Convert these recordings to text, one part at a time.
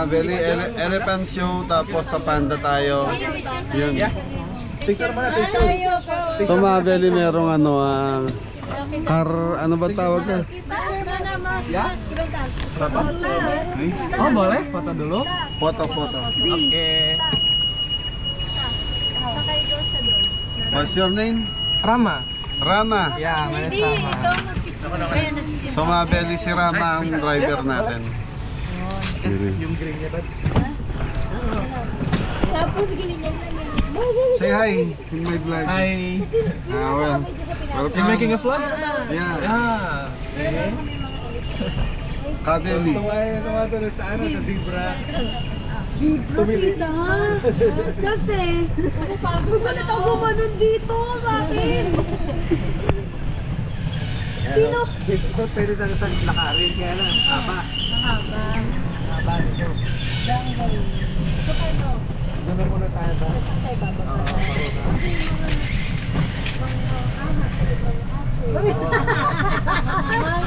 Mabeli, elephant show, tapos sa panda tayo. Yun. Picture mo na, picture. So Mabeli, merong ano, car, ano ba tawag ka? Ya? Berapa? Oh boleh, foto dulu. Foto. Oke. What's your name? Rama. Rama. Ya, mana sama. So Mabeli, si Rama ang driver natin. Yung green niya ba? Tapos ganyan lang yan. Say hi in my vlog. Hi. Well, welcome. You making a vlog? Yeah. Yeah. Okay. Kabeli. Sa ano, sa zebra. Zebra kita. Kasi, gumalit ako gumanon dito sa akin. Stino. Dito pwede tayo sa lakarin, kaya lang, haba. Mahaba. Haba nito. Jungle. So ano? Doon muna tayo ba? Sa ibaba.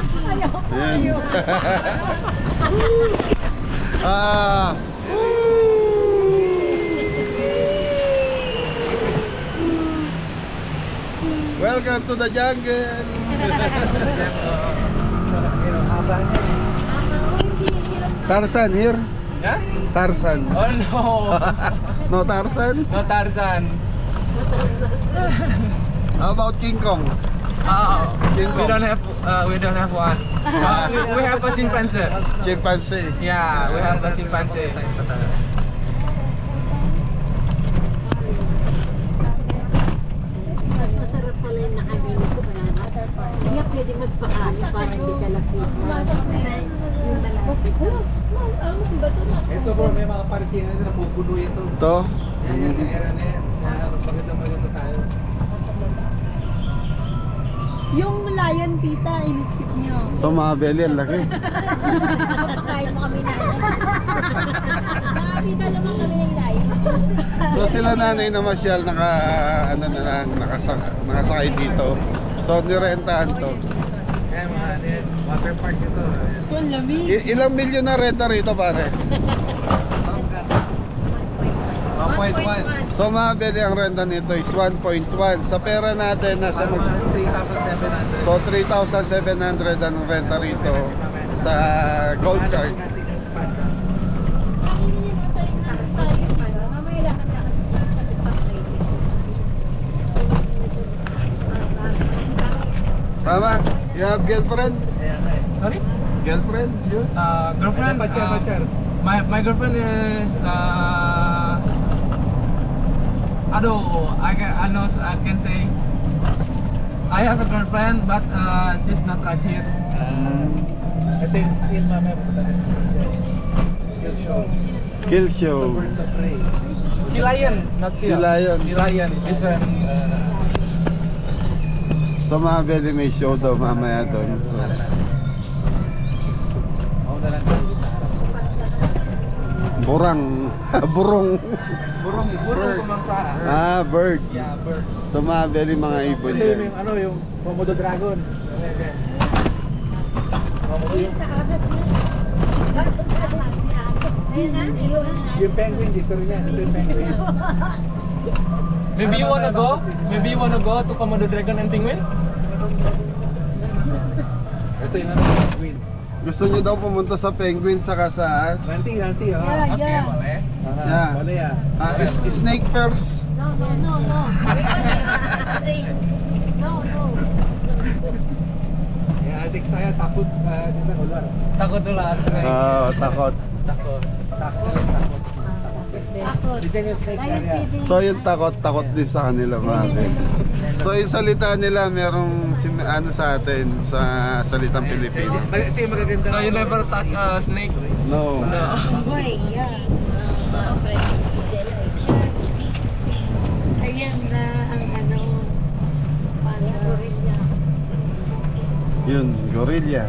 Ayan. Welcome to the jungle. Tarzan here. Ya? Tarzan. Oh no. No Tarzan. No Tarzan. How about King Kong? We don't have one. We have a chimpanzee. Chimpanzee. Yeah, we have a chimpanzee. Masarap pala yung nakainin ko pa na. Kaya pwede magpakain para hindi ka lapit. Ito bro, may mga parkingan na napupuno ito. Ito. Yan, era na yan. Bakit naman ito tayo? Yung lion tita, in-skip nyo. So Mabeli, ang laki. Pagpakain mo kami na. Nakakita naman kami ng lion. So sila nanay na Masyal nakasakay dito. So nirentahan to. Kaya mga water park ito. Ito ang lamig. Ilang milyon na renta rito pare? 1.1. So Mabeli, ang renta nito is 1.1. Sa pera natin nasa 3,700. So 3,700 ang renta rito sa Gold Card. Rama, you have girlfriend? Sorry? Girlfriend? You? Girlfriend? Pacar. My girlfriend is I can say I have a girlfriend but she's not right here. Ito yung scene mamaya pupunta na sa Kill Show. Kill show. Birds of Prey. Si Lion, not Si Lion. Si Lion, different. So Mabeli, may show daw mamaya doon. So, Ako na lang tayo sa harap. burang. Burong. Burong is Burung bird. kemangsaan. Bird. Yeah, bird. So Mabeli, mga ibon Ito yan. yung ano, yung Komodo Dragon. Komodo yung... Yung penguin dito rin yan. Ito yung penguin. Maybe you wanna go? Maybe you wanna go to Komodo Dragon and Penguin? Ito yung ano, penguin. Gusto niyo daw pumunta sa penguin saka sa Nanti, oh. Okay, boleh. Yeah. Wala yan. Snake first. No. Yung adik saya takot dito ular. Takut ular. Takot. Takut. Takot. Takot. Dito yung snake area. So yung takot din sa kanila Mabeli. So yung salita nila merong ano sa atin sa salitang Pilipino. Ito yung magaganda. So you never touch a snake? No. No. Boy, yeah. Ayan na ang ano, gorilla. Yun, gorilla.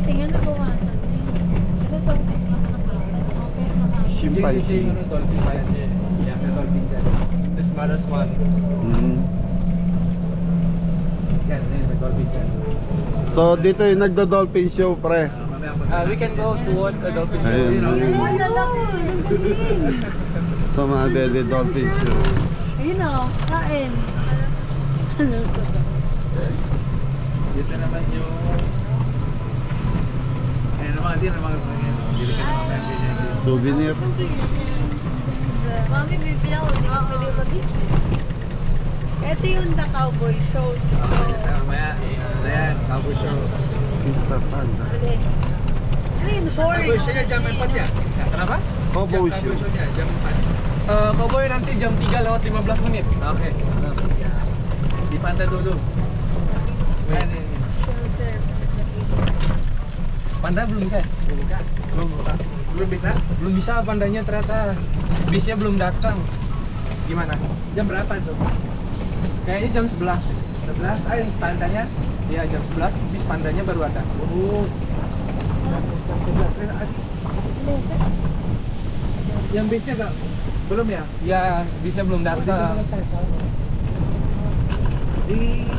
Tingnan na gawa na. Chimpanzee. Dolphin pa yan. Yeah, the dolphin dyan. The smallest one. Mm. Yan, nag-dolphin siya. So dito yung nagdo-dolphin show, pre. Mamaya po. We can go towards a dolphin show. Ayun. You know? Ay, lalaki. Ang galing. So mga bebe, dolphin show. Ayun o, kain. Dito naman yung... Ayan naman, hindi naman. Dito ka naman mamaya. Souvenir. Mami, bibili ako. Di ba pwede mag-hit? Ito yung The Cowboy Show. Mamaya, ayan, cowboy show. Mr. Panda. Bili. Ano yun? Cowboy Horse. show niya, jump and pat yan. Kenapa? Cowboy show. Cowboy show niya, jump and pat. Cowboy nanti jam 3 lewat 15 menit. Okay. Di Panda dulu. Ayan, ayan. Shelter. Panda belum bisa? Buka. Belum buka. Belum bisa? Belum bisa pandanya ternyata. Bisnya belum datang. Gimana? Jam berapa tuh? Kayaknya jam 11. 11? Ay, pandanya? Iya, jam 11 bis pandanya baru ada. Oh. Yang bisnya gak? Belum ya? Ya, bisnya belum datang. Di...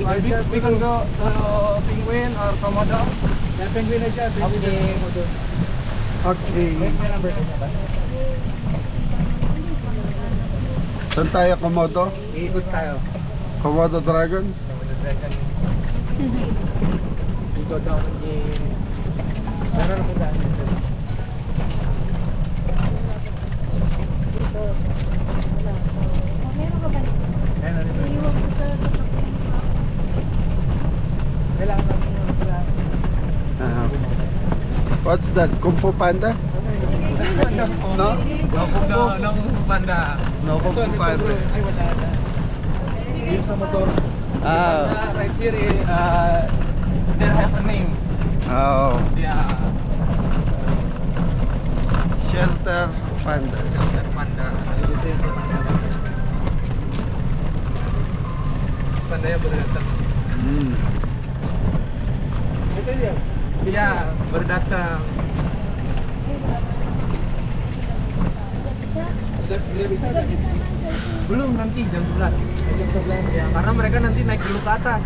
Maybe we can go to Penguin or Komodo. Ya, penguin aja. Penguin Okay. dan komodo. Okay. May number na ba? Saan tayo, Komodo? Iikot tayo. Komodo Dragon? Komodo Dragon. We go down in... Meron na po daan dito. Meron ka ba? Ayan, ano ba? Iwan ko sa Kailangan natin yung pala. What's that? Kung Fu Panda? No? No Kung Fu? No, Panda. No Kung Fu Panda. Ay, wala na. Yung sa motor. Right here, they have a name. Oh. Yeah, Shelter Panda. Shelter Panda. Dito yung sa Panda. Terus pandanya baru datang. Ito yun. Iya, baru datang. Udah bisa? Belum, nanti jam 11. Jam 11 Ya, karena mereka nanti naik dulu ke atas.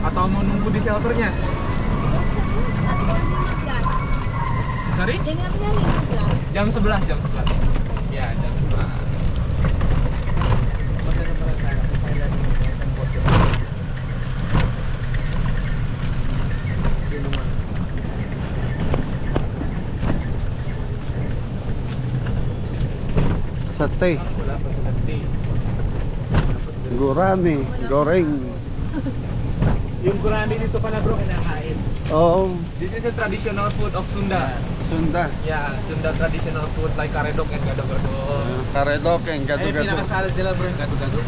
Atau mau nunggu di shelternya? Sorry? Dengarnya nih, glass. Jam 11, jam 11. Ya, jam 11. Sate. Wala pa nanti. Gurami. Goreng. Yung gurami dito pala bro, kinakain. Oh. This is a traditional food of Sunda. Sunda. Ya, Sunda traditional food like karedok and gado-gado. Karedok and Ay, gado-gado. pinakasalad nila bro, yung gado-gado.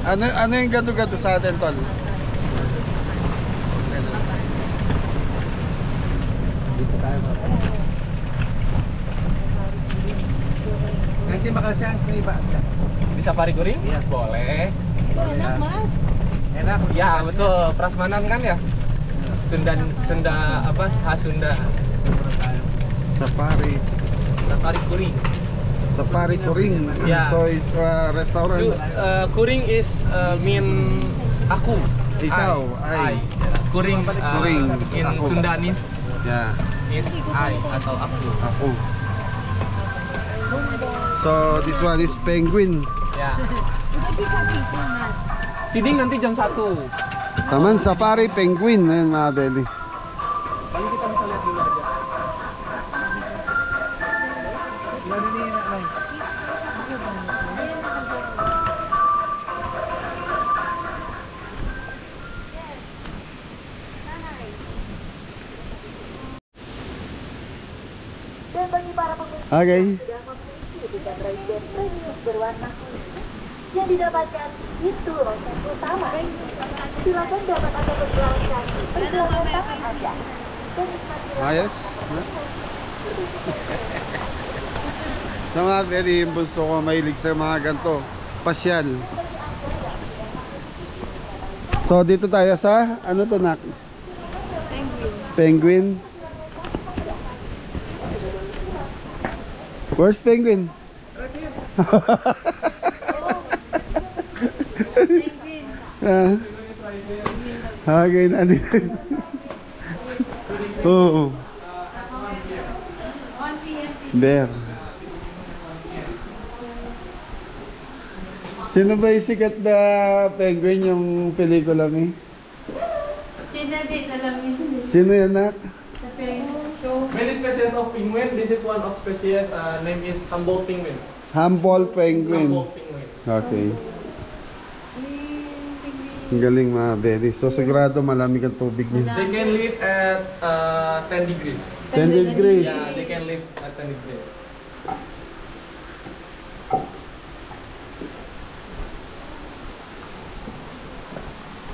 Ano yung gado-gado sa atin, tol? Dito tayo bro. Nanti bakal siya ang iba. Di safari kuring? Iya. Boleh. Enak, Mas. Enak. Ya, betul. Prasmanan kan ya? Sunda apa? Khas Sunda. Safari. Safari kuring. Safari Kuring. Yeah. So it's a restaurant. So, kuring is mean aku. Ikaw, I. Kuring, Kuring, in aku. Sundanese Yeah. is I atau aku. Ako. So this one is penguin. Ya. Udah bisa bikin, Mas. Feeding nanti jam 1. Taman safari penguin. Ayan mga belly. Paling kita bisa lihat dulu aja. Ilan ini enak lang. Dan bagi para pemirsa Okay. sudah memiliki tiket Ranger Premium berwarna kuning yang didapatkan itu loket utama. Silakan dapat Anda berjalan kaki perjalanan tangan Anda dan nikmati Ayos. Sa mga belly, yung bunso ko mahilig sa mga ganito. Pasyal. So dito tayo sa, ano to nak? Penguin. Where's penguin? Ah. Okay na din. Oo. Bear. Sino ba yung sikat na penguin yung pelikula mo? Sino din, alam niyo. Sino yan, nak? Sa show. Many species of penguin. This is one of species. Name is Humboldt penguin. Humboldt penguin. Humboldt penguin. Okay. Ang galing mga berry. So sigurado malamig ang tubig niya. They can live at 10 degrees. 10 degrees. Yeah, they can live at 10 degrees.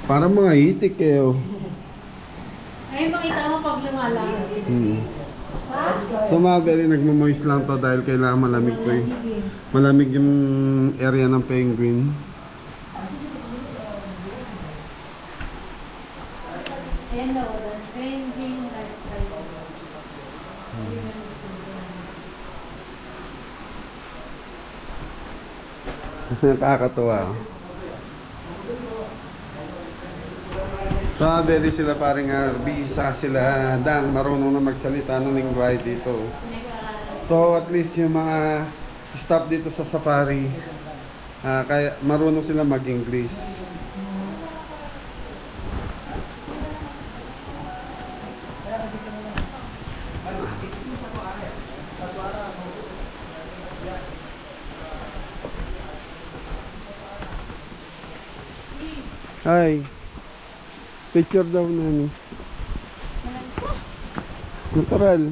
Parang mga itik eh. Oh. Ayun, makita mo pag lumalang. So mga berry, nagmamoist lang to dahil kailangan malamig to eh. Malamig yung area ng penguin. Ayan daw, trending lifestyle. Nakakatuwa. So very sila paring bisa sila dang marunong na magsalita ng lingwahe dito. So at least yung mga staff dito sa safari kaya marunong sila mag-English. Hi. Picture daw na. Natural.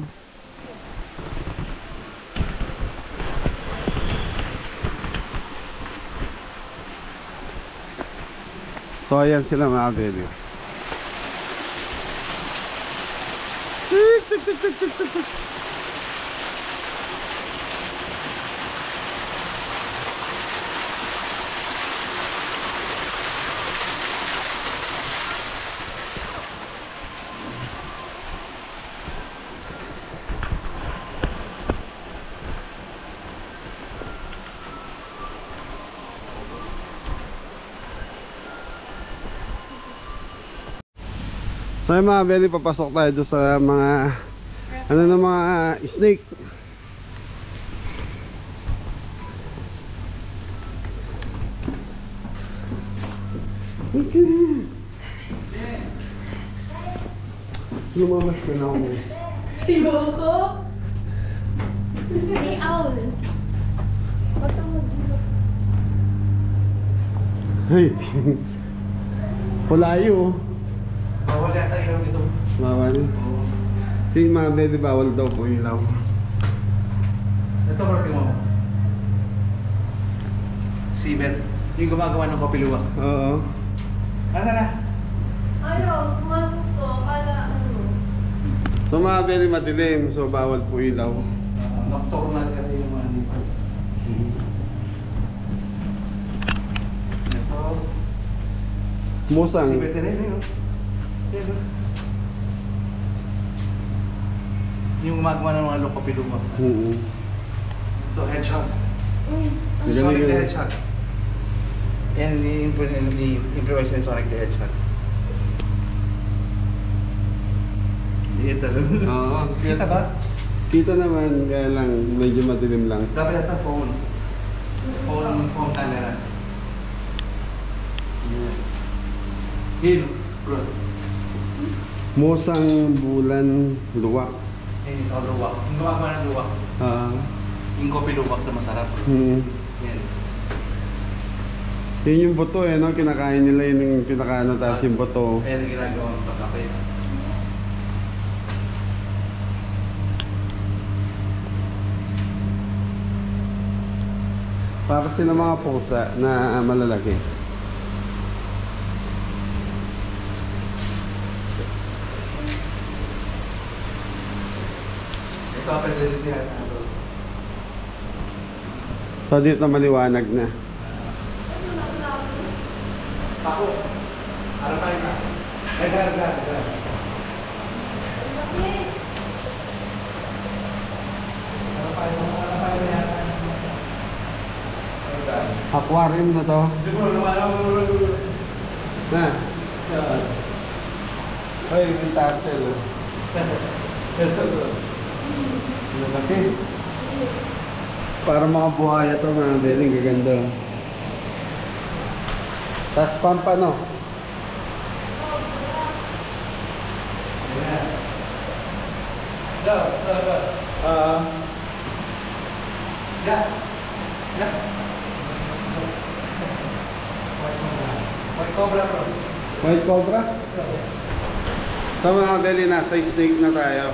So ayan sila mga video. So yung mga belly, papasok tayo doon sa mga ano na mga snake. Okay. Lumamas ka na ako. Ayoko! Hey, owl! Ba't ang mag-ilok? Hey! Pulayo. Bawal yata ilaw dito. Bawal. Yung mga belly, bawal daw po ilaw. Ito parang mo. Si Beth, yung gumagawa ng kopi luwak. Oo. Asa na? Ayaw, pumasok to. Kala ano? So mga belly, madilim. So bawal po ilaw. Nocturnal kasi yung mga dito. Ito. Musang. Si Beth rin yun. Yan, no? Yung gumagawa ng mga kopi luwak. Ito, hedgehog. Sonic the Hedgehog. Yan, ni-improvise ni Sonic the Hedgehog. Hindi talaga. Oo. Kita ba? Kita naman, kaya lang medyo madilim lang. Dapat ito phone. Phone camera. Here, bro. Musang bulan luwak. Yan yung sa luwak. Yung gumagawa ng luwak. Yung kopi luwak na masarap. Yan. Yun yung buto eh, no? Kinakain nila yun yung kinakaano tapos yung buto. Kaya yung ginagawa ng pagkape. Para sila mga pusa na malalaki. Ito ang pwede yan. So dito maliwanag na. Ako. Ano tayo na? Ay, gara. Aquarium na to. Na. Ay, may turtle. Malaki. Para mga buhaya to, mga beling gaganda. Tas pampano. White cobra bro. White cobra? Sa mga beli, nasa snake na tayo.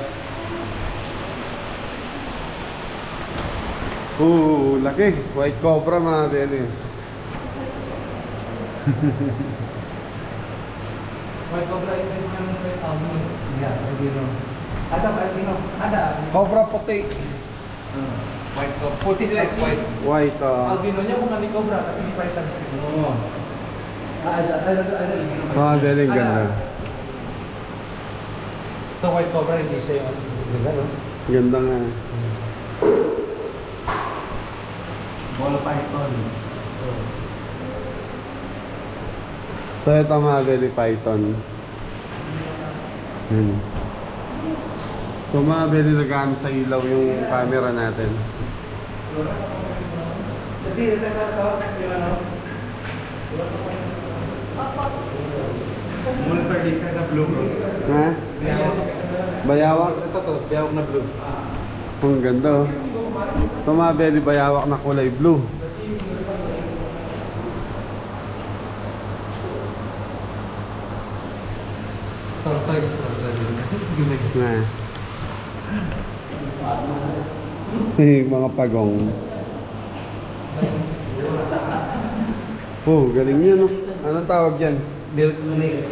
Laki. White cobra, mga beli. White cobra is yung yeah, albino. Ada albino. Ada. Cobra puti. White cobra. Putih sila is white. White, Albinonya bukan di cobra tapi di python. Oh. Ada albino. sa mga beli, ganda. Ito white cobra hindi siya yung ganda. Ganda nga. Ball python. So ito mga belly python. Yun. So mga belly, nagamit sa ilaw yung camera natin. Monitor dito na blue bro. Ha? Bayawak? Ito to, bayawak na blue. Ang ganda, oh. So mga belly, bayawak na kulay blue. Tortoise bro. Na. Mga pagong. Galing yan, oh. Anong tawag yan? Milk snake.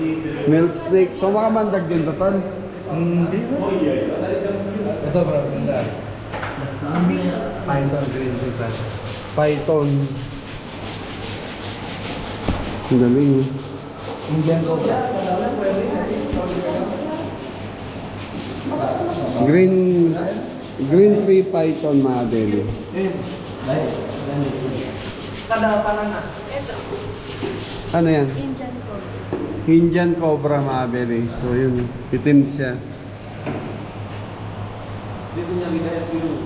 Milk snake. So makamandag din to, Ton? Ito bro, ganda. Python green python. Python. Ang galing, oh. Indian cobra. Green tree python, mga belly. Kada panana. Ano yan? Indian ko. Indian cobra, mga belly. So yun, itim siya. Dito niya bigay ang blue.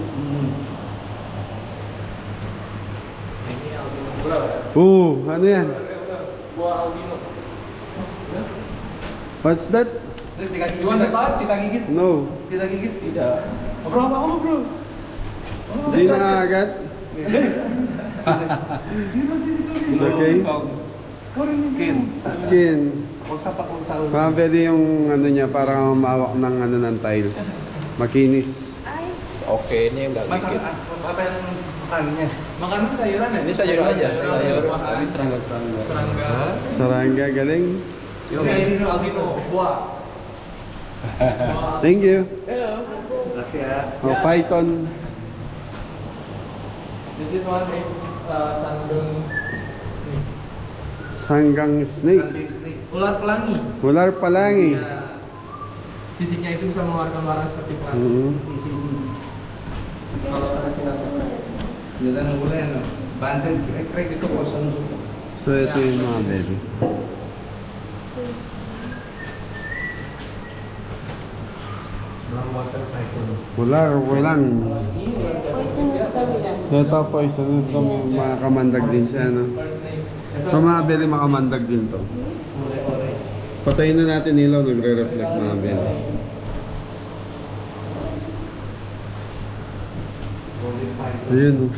Ano yan? Buah albino. What's that? You want the touch? Kita gigit. No. Kita gigit. Tidak. Bro, apa bro? Hindi nakakagat. It's okay. Skin. Skin. Kung sa ulo. Mga pwede yung ano niya, parang mawak ng ano ng tiles. Makinis. Okay, ini enggak Mas bikin. apa yang makannya? Makanan sayuran ya? Ini sayur aja, sayur. Buah-buahan. Tapi serangga-serangga. Serangga. Sarangga, galing. Ini albino, buah. Thank you. Kasih ya. Oh, python. This is one is sandung snake. Sanggang snake. Ular pelangi. Ular palangi. Ya, sisiknya itu bisa mengeluarkan warna seperti pelangi. Kalau ada sinar. Kita nungguin ano. Banten krek itu kosong. So ito yung mga baby. Brown water python. Ular, walang. Poisonous daw yan. Ito poisonous. So may makamandag din siya, no? Bird snake. So mga belly, makamandag din to. Patayin na natin ilaw, nagre-reflect mga belly. Ayun, no?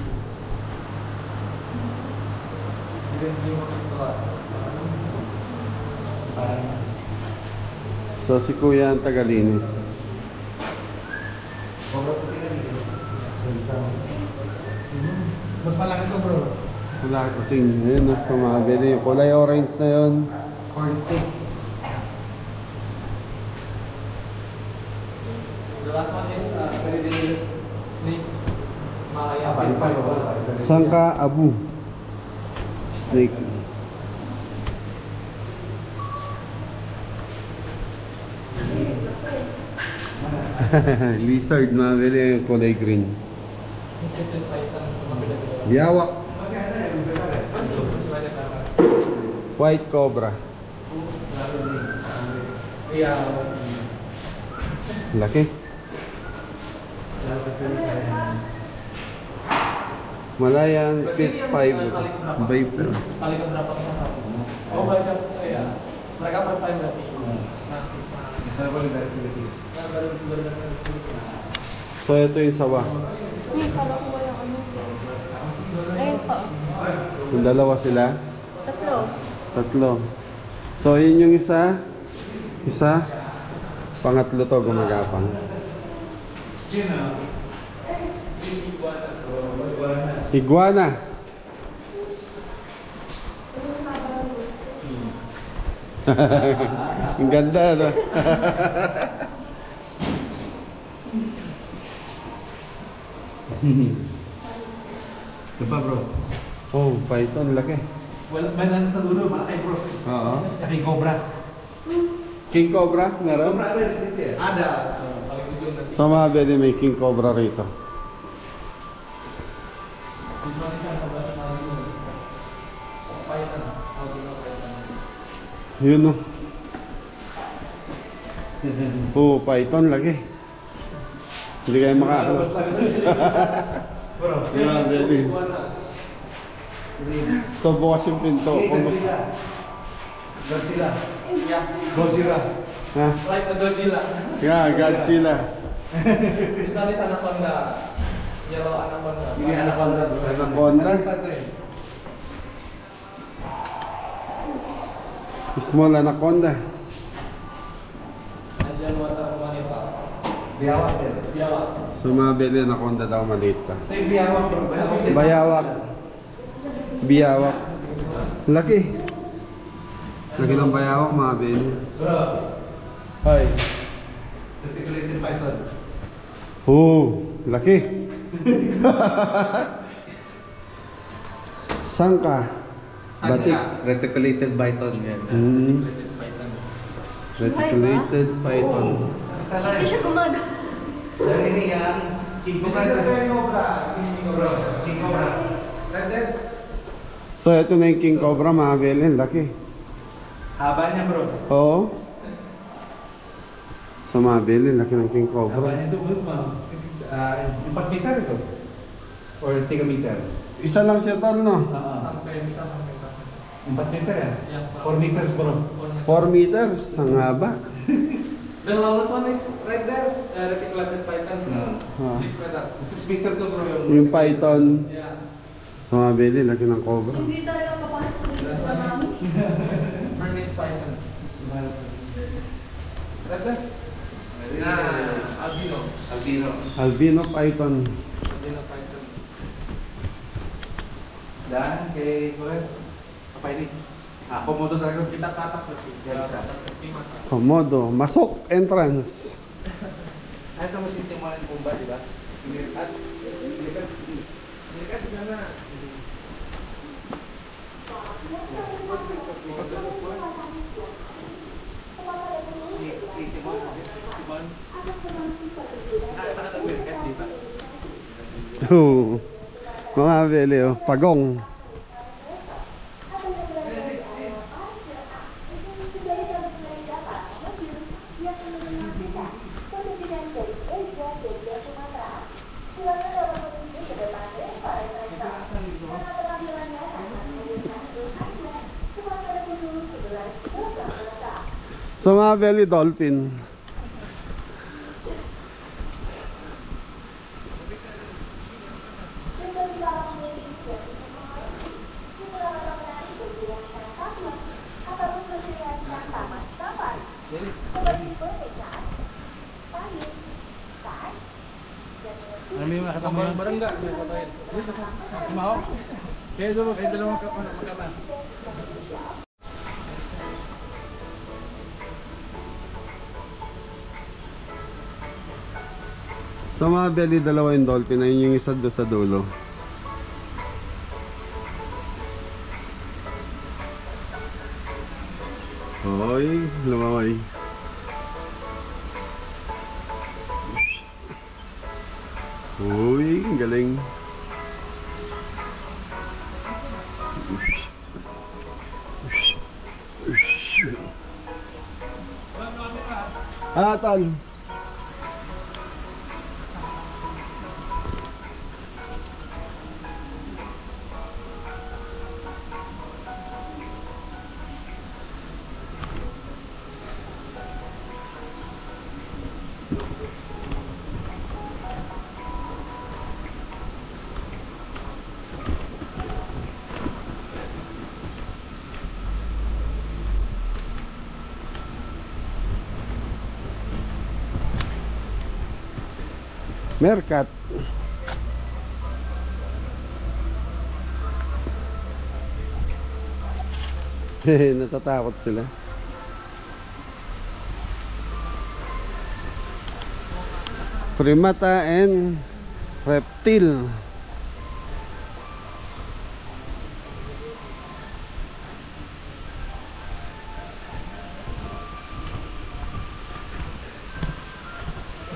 So si Kuya ang tagalinis. Mas malaki to bro. Wala kuting. Ayun, no? So mga belly, yung kulay orange na yun. Corn stick. The last one is very dangerous snake. Malaya python. Sangka abu. Snake. Lizard, mga belly, yung kulay green. This is python. Mabila-bila. Biawak. White cobra. Laki. Malayan Pit 5 Viper. Kali ke berapa pesawat? Oh banyak ya. Mereka first time berarti. So ito yung sawa. Kala ko ba yung ano? Ayun pa. Yung dalawa sila. Tatlo. So yun yung isa. Pangatlo to gumagapang. Iguana. Ang ganda, no? Diba bro? Oh, python, laki. Well, may nandun sa dulo, malaki bro. Oo. Tsaka yung cobra. King Cobra, meron? Cobra rin, city eh. Ada. Paling ujung nanti. Sa mga pwede may King Cobra rito. Yun, no? Oh, python, laki. Hindi kayo makakalap. Bro, Yeah, pwede. So, bukas yung pinto. Kumusta? Godzilla. Ya. Godzilla. Ha? Like a Godzilla. Yeah, Godzilla. Bisa di sana Anaconda. Yellow Anaconda. Ini anaconda. Anaconda? Ito eh. Small anaconda. Asian water manita. Biawak yan. Biawak. So, mga beli anaconda daw maliit pa. Ito yung biawak bro. Bayawak. Biyawak. Laki. Laki ng bayawak, mga beli. Bro, Hi. reticulated python. Oh, laki. Sangka. Batik. Reticulated python yan. Reticulated python. Hindi siya gumana. Dan ini yang King Cobra. King Cobra. Bro, King Cobra. Red Dead. So, ito na yung King Cobra, mga beli. Laki. Habanya bro. Oo. So, mga beli. Laki ng King Cobra. Habanya itu berapa? 4 meter itu? Or 3 meter? Isa lang siya tol, no? Sampai bisa sampai berapa? 4 meter ya? Ya, 4 meters bro. 4 meters. Ang haba. Dan lowest one is right there, reticulated python. Ah. 6 meter. 6 meter tuh bro Yung python. Ya. So, mga beli. Laki ng cobra. Hindi talaga papahit ko dito sa namin. Bernese python. Red Dead. Nah, albino. Albino. Albino python. Albino python. Dan kay Kuret, apa ini? Komodo talaga. Kita ke atas berarti. Ke atas ke mata. Komodo. Masok entrance. Ay, ito mo si Timon and Pumba, di ba? At Ini kan di sana. si Timon, Timon. Sana nag-wear cat, di ba? Oo. Mga beli, oh. Pagong. So, mga belly dolphin. Ano yung nakatama yun? Bareng enggak? Gue fotoin. Mau? Kayak dulu, kayak dulu makan. So, mga belly, dalawa yung dolphin. Ayun yung isa doon sa dulo. Hoy, lumaway. Uy, ang galing. Tol. Merkat. Natatakot sila. Primata and reptile.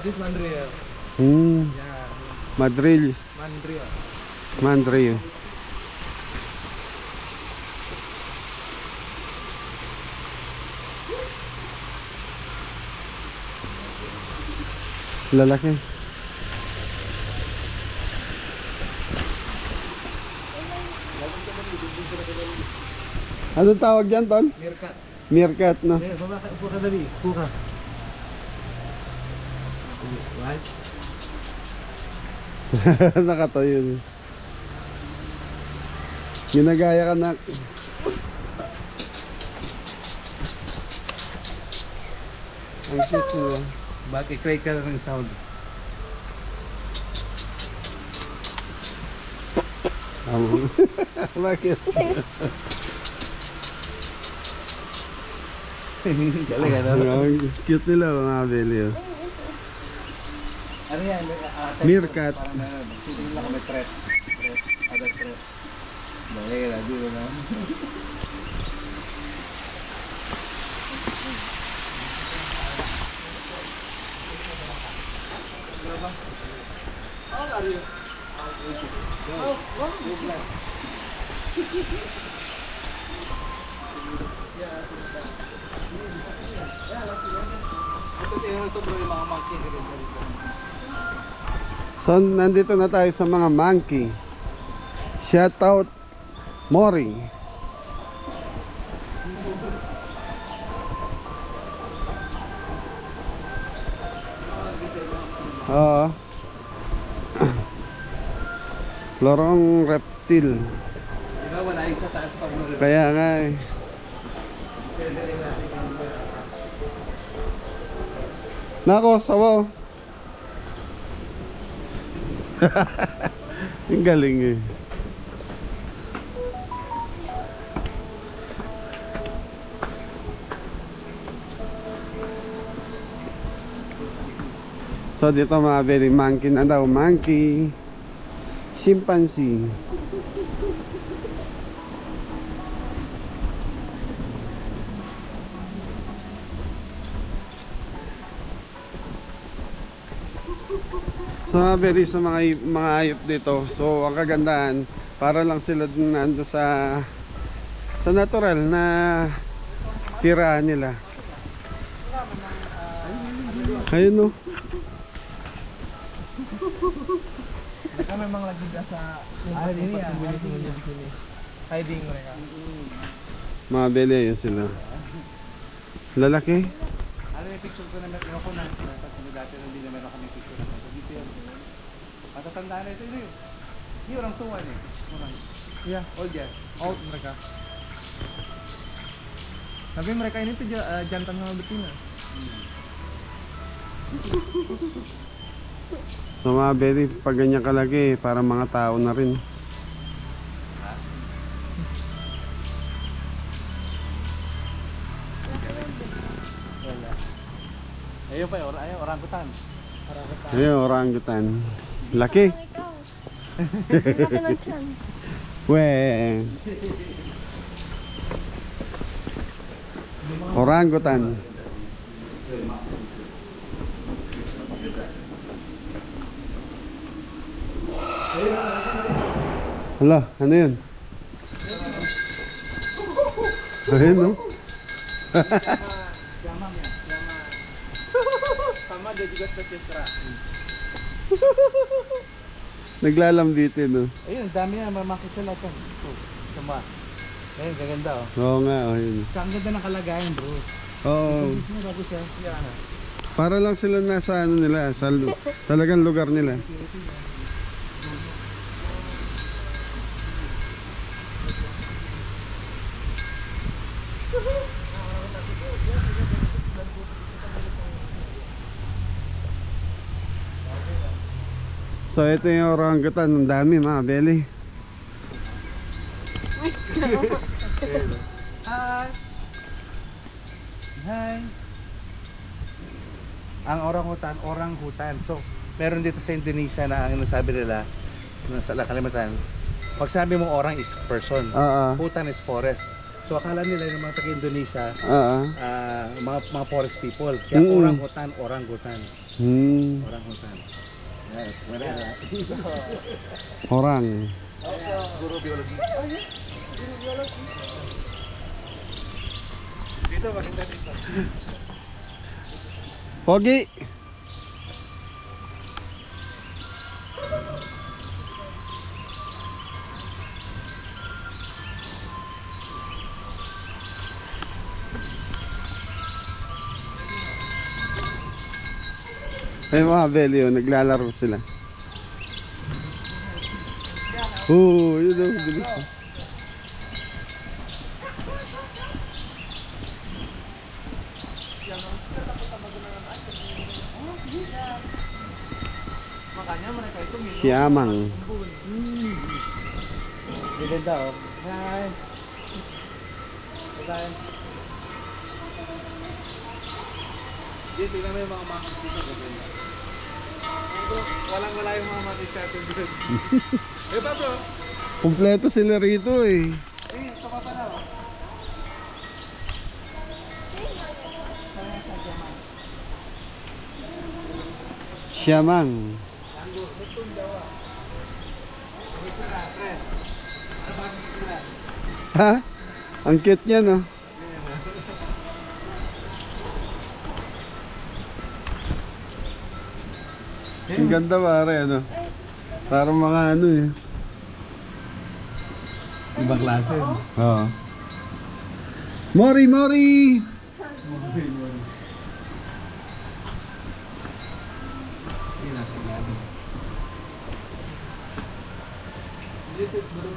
This Mandrill. Yeah. Madrilis. Mandrill. Mandrill. Lalaki. Anong tawag yan, Tol? Meerkat. Meerkat, no? Eh, baba ka, upo ka dali. Upo ka. Right? Nakatayo. Ginagaya ka na. Ang cute mo. Bakit i-create ka ng sound? Bakit? Galing ano? Ang cute nila mga belly. Oh. Ano yan? Meerkat. Parang feeling lang kami threat. Other threat. Dahil, lagi mo na. How are you? So, nandito na tayo sa mga monkey. Shout out Mori. Oo. Lorong reptile. Diba wala yung sa taas pa mo? Kaya nga eh. Nako, sabaw. Ang galing eh. So dito mga very monkey na daw. Monkey, chimpanzee. So very sa mga hayop dito. So ang kagandahan, para lang sila dun nando sa natural na tirahan nila. Ayun no. Kami mga lagi sa hiding mereka. Mga bele yun sila. Lalaki. Ano yung picture ko na meron ko na dati nung hindi na meron kami picture na dito yan. Matatandaan na ito yun. Hindi orang tuwan eh. Orang. Iya, Old yan. old mereka. Tapi mereka ini tuh jantan sama betina. So mga bele, pag ganyan kalaki, para mga tao na rin. Ayun pa, orangutan. Ayun, orangutan. Laki. Laki ng tiyan. We. Orangutan. Hala, ano yun? Ayun no? Naglalambitin, no? Ayun, ang dami na, mamakit sila ito. Sama. Ayun, gaganda oh. Oo nga, oh, yun. Tsaka ang ganda ng kalagayan bro. Oo. Bago siya. Yan. Para lang sila nasa ano nila, sa talagang lugar nila. So ito yung orangutan, ang dami mga belly. Hi. Hi. Ang orangutan. So, meron dito sa Indonesia na ang sabi nila, sa Kalimantan, pag sabi mong orang is person, hutan is forest. So, akala nila yung mga taga-Indonesia, mga forest people. Kaya orangutan. Orangutan. Yes, Orang. Guru biologi. Dito, makita dito. Pogi. Ay mga belly, oh, naglalaro sila. Oo, yun o, bilis. Siamang. Ganda oh. Hi. Hi. Dito na may mga makis dito ganda. Walang-wala yung mga makis natin dito. Eh ba bro? Kompleto sila rito eh. Ito pa pala oh. Siamang. Ha? Ang cute niya no? Ang ganda pare ano? Parang mga ano eh. Ibang klase. Oo. Mori! Mori!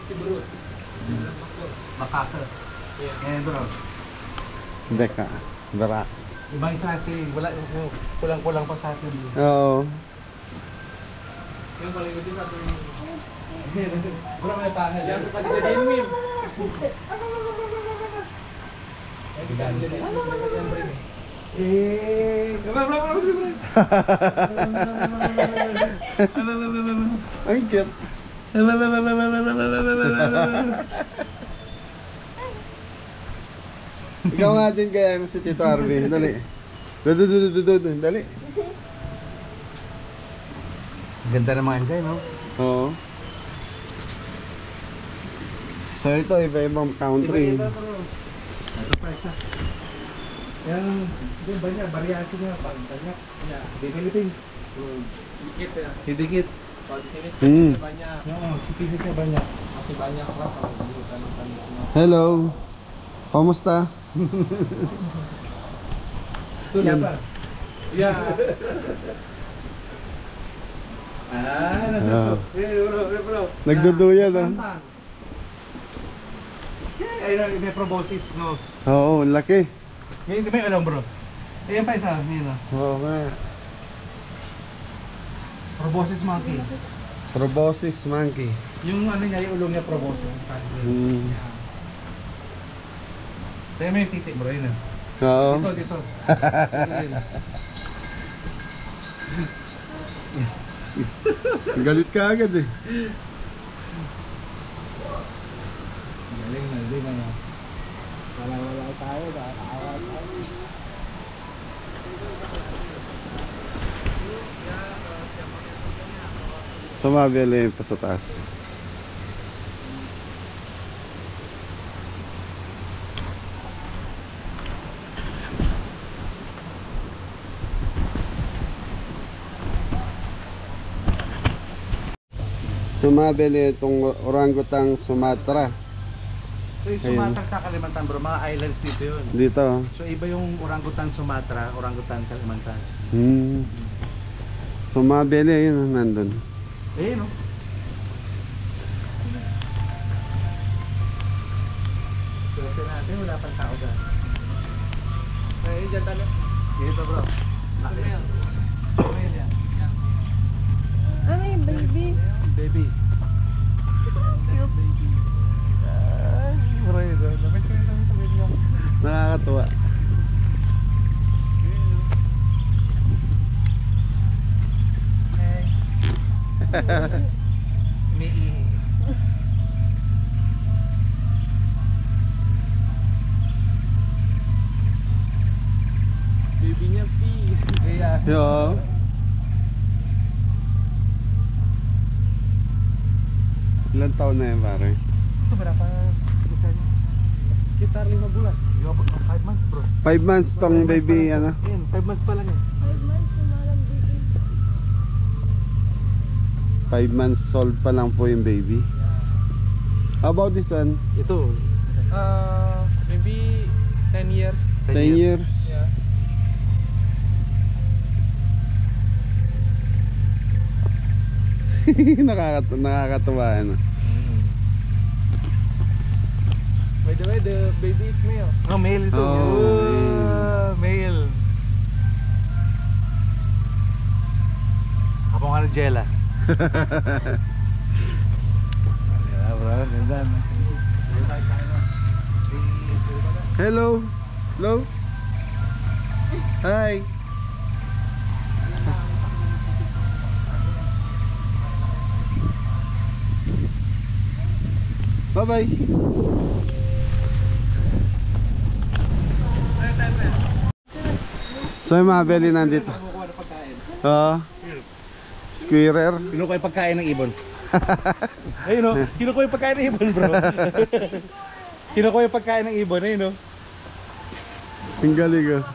Si bro. Makaka. Eh bro. Beka. Barak. Ibang klase. Wala kulang-kulang pa sa atin. Oo. Yung paligod din sa atin. Wala may pangal. Yan sa paligod din, Mim. Ang cute. Ikaw nga din kaya mo si Tito Arvin. Dali. Dali. Ganda ng mga guy, no? Oo. So ito, iba-ibang country. Ito pa isa. Yan, yung banyak, variasi niya, banyak. Di Philippines. Dikit ya. Didikit. Kalau di sini Hmm. spesiesnya banyak. Oo, sipisisnya banyak. Masih banyak lah kalau di hutan-hutan. Hello. Kamusta? Itu siapa? Iya. Ah. Bro. Nagduduyan ah. Mantan. Ayun, may proboscis nose. Oo, laki. May alam bro. Ayan pa isa, yun ah. Oo nga. Proboscis monkey. Proboscis monkey. Yung ano niya, yung ulong niya proboscis. Hmm. Tayo mo yung titik bro, yun ah. Oo. Dito. Galit ka agad eh. Galing na. Wala tayo, nakakawa tayo. Sumabili pa sa taas. Sumabili itong orangutang Sumatra. So yung Ayun. Sumatra sa Kalimantan bro, mga islands dito yun. Dito. So iba yung orangutan Sumatra, orangutan Kalimantan. Sumabili, ayun, nandun. Eh no? Swerte natin, wala pang tao dyan. Ay, dyan talo. Dito bro. Ay, baby. Baby. Bro, ito. Lamit ko yung lamit ko. Nakakatuwa. Umiihi. Baby niya, P. Kaya, Yo. Ilan taon na yan, pare? ito ba pa? Kita 5 bulan. Yung abot ng 5 months bro. 5 months tong baby, ano? Ayun, 5 months pa lang eh. 5 months, sumalang baby. 5 months old pa lang po yung baby. How about this one? Ito. Maybe 10 years. 10 years. Yeah. Nakakatuwa, ano? By the way, the baby is male. Oh, male ito. Oh, Male. Ako nga na Jella. Bro, ganda na. Hello. Hello. Hi. Bye-bye. So yung mga belly nandito. Oo. Squirrel. Kinukuha yung pagkain ng ibon. Ayun o, kinukuha yung pagkain ng ibon bro. Kinukuha yung pagkain ng ibon, ayun o. Ang galing, oh.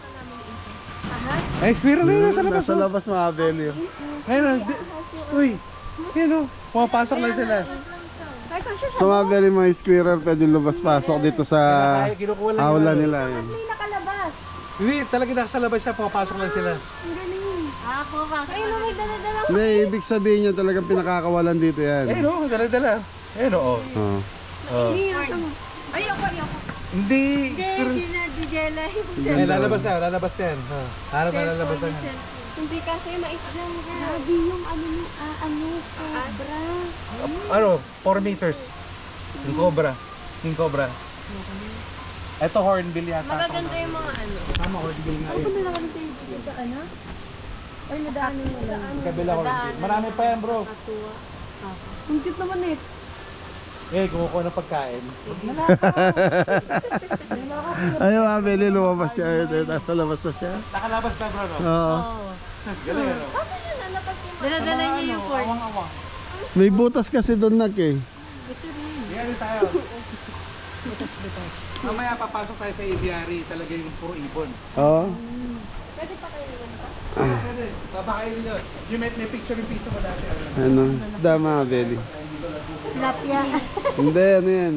Ay, squirrel na yun, nasa labas. Nasa labas mga belly, oh. Ayun o, uy, ayun o, pumapasok lang sila. Ay, kasi siya. So mga belly, mga squirrel pwede lumabas-pasok dito sa Kinukuha lang aula yun. nila. Yun. Hindi nakalabas. Hindi, talaga nasa labas siya, pumapasok lang sila. Ang galing. Ako pa. Ayun, may dala-dala. Hindi, ibig sabihin niya talagang pinakakawalan dito yan. Ayun o, dala-dala. Ayun o, oh. Oh. Oh. Ayoko. Hindi, squirrel. Hindi, si Dijela. Ay, lalabas na yan. Ha. Harap na lalabas na yan. Hindi kasi maislang ka. Grabe yung cobra. Ano, 4 meters. Yung cobra. Ito hornbill yata. Magaganda yung mga ano. Tama, hornbill nga Ano yun. ba nakalito yung sa ano? Ay, nadaanin mo lang. Kabila hornbill. Marami pa yan bro. Ang cute naman eh. Eh, kumukuha ng pagkain. Ayun mga belly, lumabas siya. Ayun, nasa labas na siya. Nakalabas na bro, no? Oo. Galing ano? Bakit yun nalapas yung Dala-dala niya yung cord. Awang-awang. May butas kasi doon eh. Yan tayo. Mamaya papasok tayo sa aviary. Talaga yung puro ibon. Oo. Pwede pa kayo yun pa? Pwede. Babakain nyo. Yung may picture yung pizza ko dati. Ano, isda mga belly. Tilapia. Hindi, ano yan?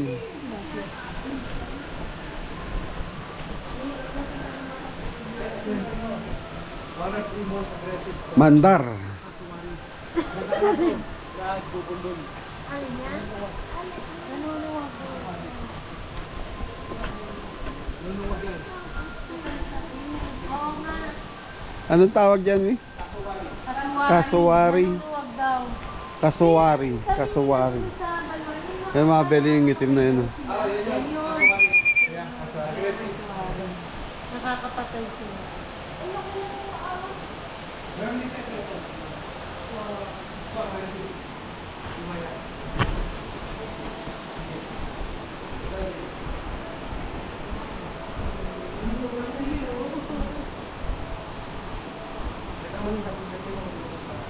One of the most aggressive. Mandar. Lahat bubundol. Ano yan? Nanunuwag ko. Nunuwag yan. Oo nga. Anong tawag dyan, eh? Kasuwari. Huwag daw. Kasuwari. Kasuwari. Yan mga belly yung itim na yun. Oh. Nakakapatay sila.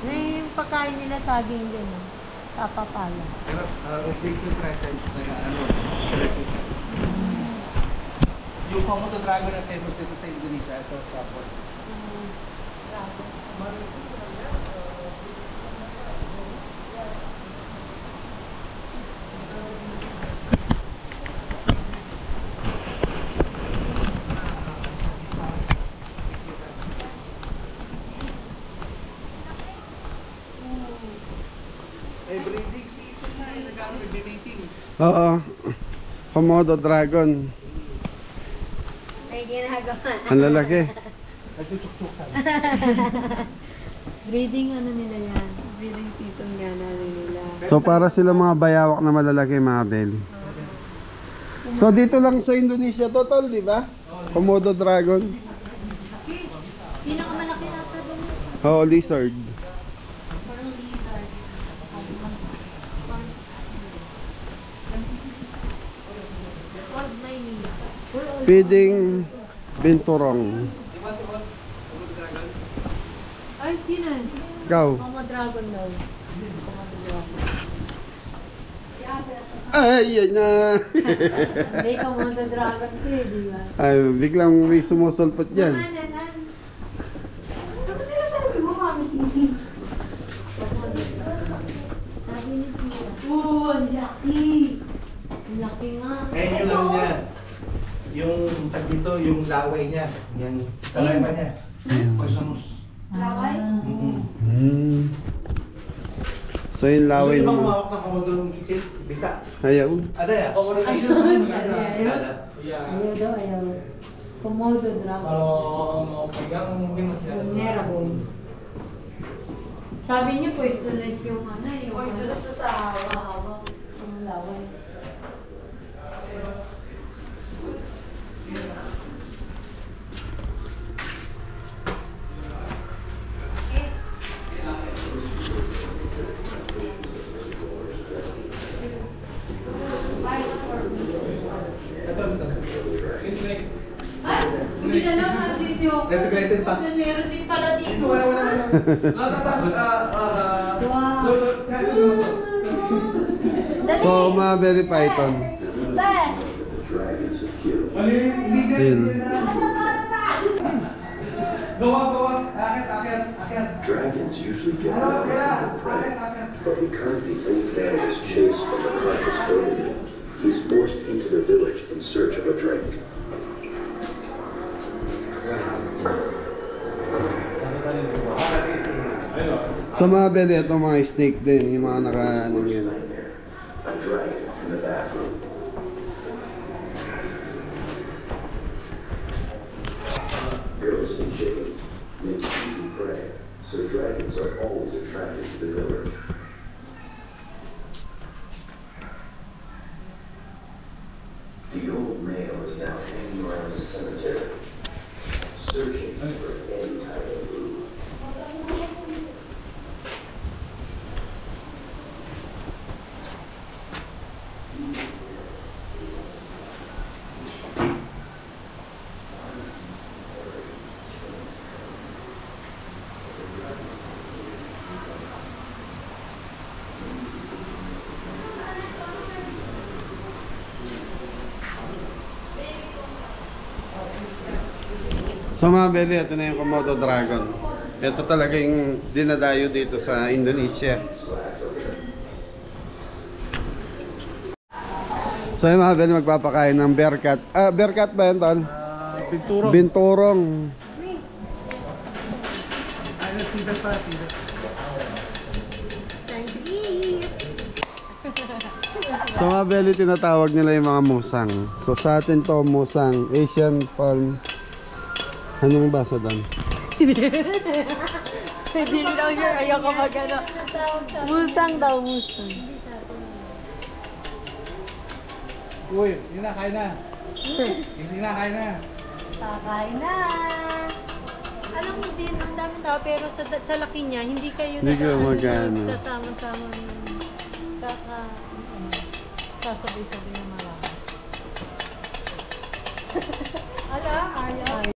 Na yung pagkain nila saging din. Kapapala. Pero, update yung trends na ano. Yung Komodo dragon na famous dito sa Indonesia. Ito, sapot. Oo. Komodo dragon. May ginagawa. Ang lalaki. Breeding ano nila yan. Breeding season nga na nila. So para sila mga bayawak na malalaki mga belly. So dito lang sa Indonesia total, di ba? Komodo dragon. Pinakamalaki nata doon. Oo, lizard. Parang lizard. Wag may lizard. Feeding binturong. Ay, sino? Ikaw. Mga dragon daw. Ay, yan na. Hindi ka mga dragon ko eh, di ba? Ay, biglang may sumusulpot dyan. Tapos sila sabi mo, mami. Sabi ni Tia. Oo, ang laki. Ang laki nga. Ayan yung ano niya. Yung tag dito, yung laway niya. Yan, talay ba niya? Poisonous. Laway? Hmm. So yung laway Gusto niyo ba niya. kumawak ng komodo ng kikil? Bisa. Ayaw. Ada ya? Komodo Ayun, dragon. Ada. Yeah. ayaw daw, ayaw. Komodo dragon. Kalau mau pegang mungkin masih ada. Vulnerable. Sabi niyo, poisonous yung ano, yung poisonous sa hawa-hawa. Yung laway. Ay, hindi na lang ang video. Integrated pa. Meron din pala dito. Wala. So mga belly python. Bill. Gawa. Akit. Dragons usually get away from prey, but because the old man is chased from the carcass earlier, he's forced into the village in search of a drink. So mga belly, ito mga snake din. Yung mga naka ano yan. A dragon in the bathroom. Ghosts and chickens make easy prey, so dragons are always attracted to the village. The old male is now hanging around the cemetery, searching for any type of food. So mga belly, ito na yung Komodo dragon. Ito talaga yung dinadayo dito sa Indonesia. So yung mga belly, magpapakain ng bearcat. Bearcat ba yan, Tol? Binturong. Binturong. So mga belly, tinatawag nila yung mga musang. So sa atin to musang, Asian palm. Anong basa doon? Hindi daw yun, ayoko mag-ano. Musang daw, musang. Uy, yun na, kain na. Gising na, kain na. Kakain na. Alam mo din, ang dami tao, pero sa laki niya, hindi kayo Hindi kayo magkano. sasama-sama ng sasabay-sabay ng marami. Ala, ayaw.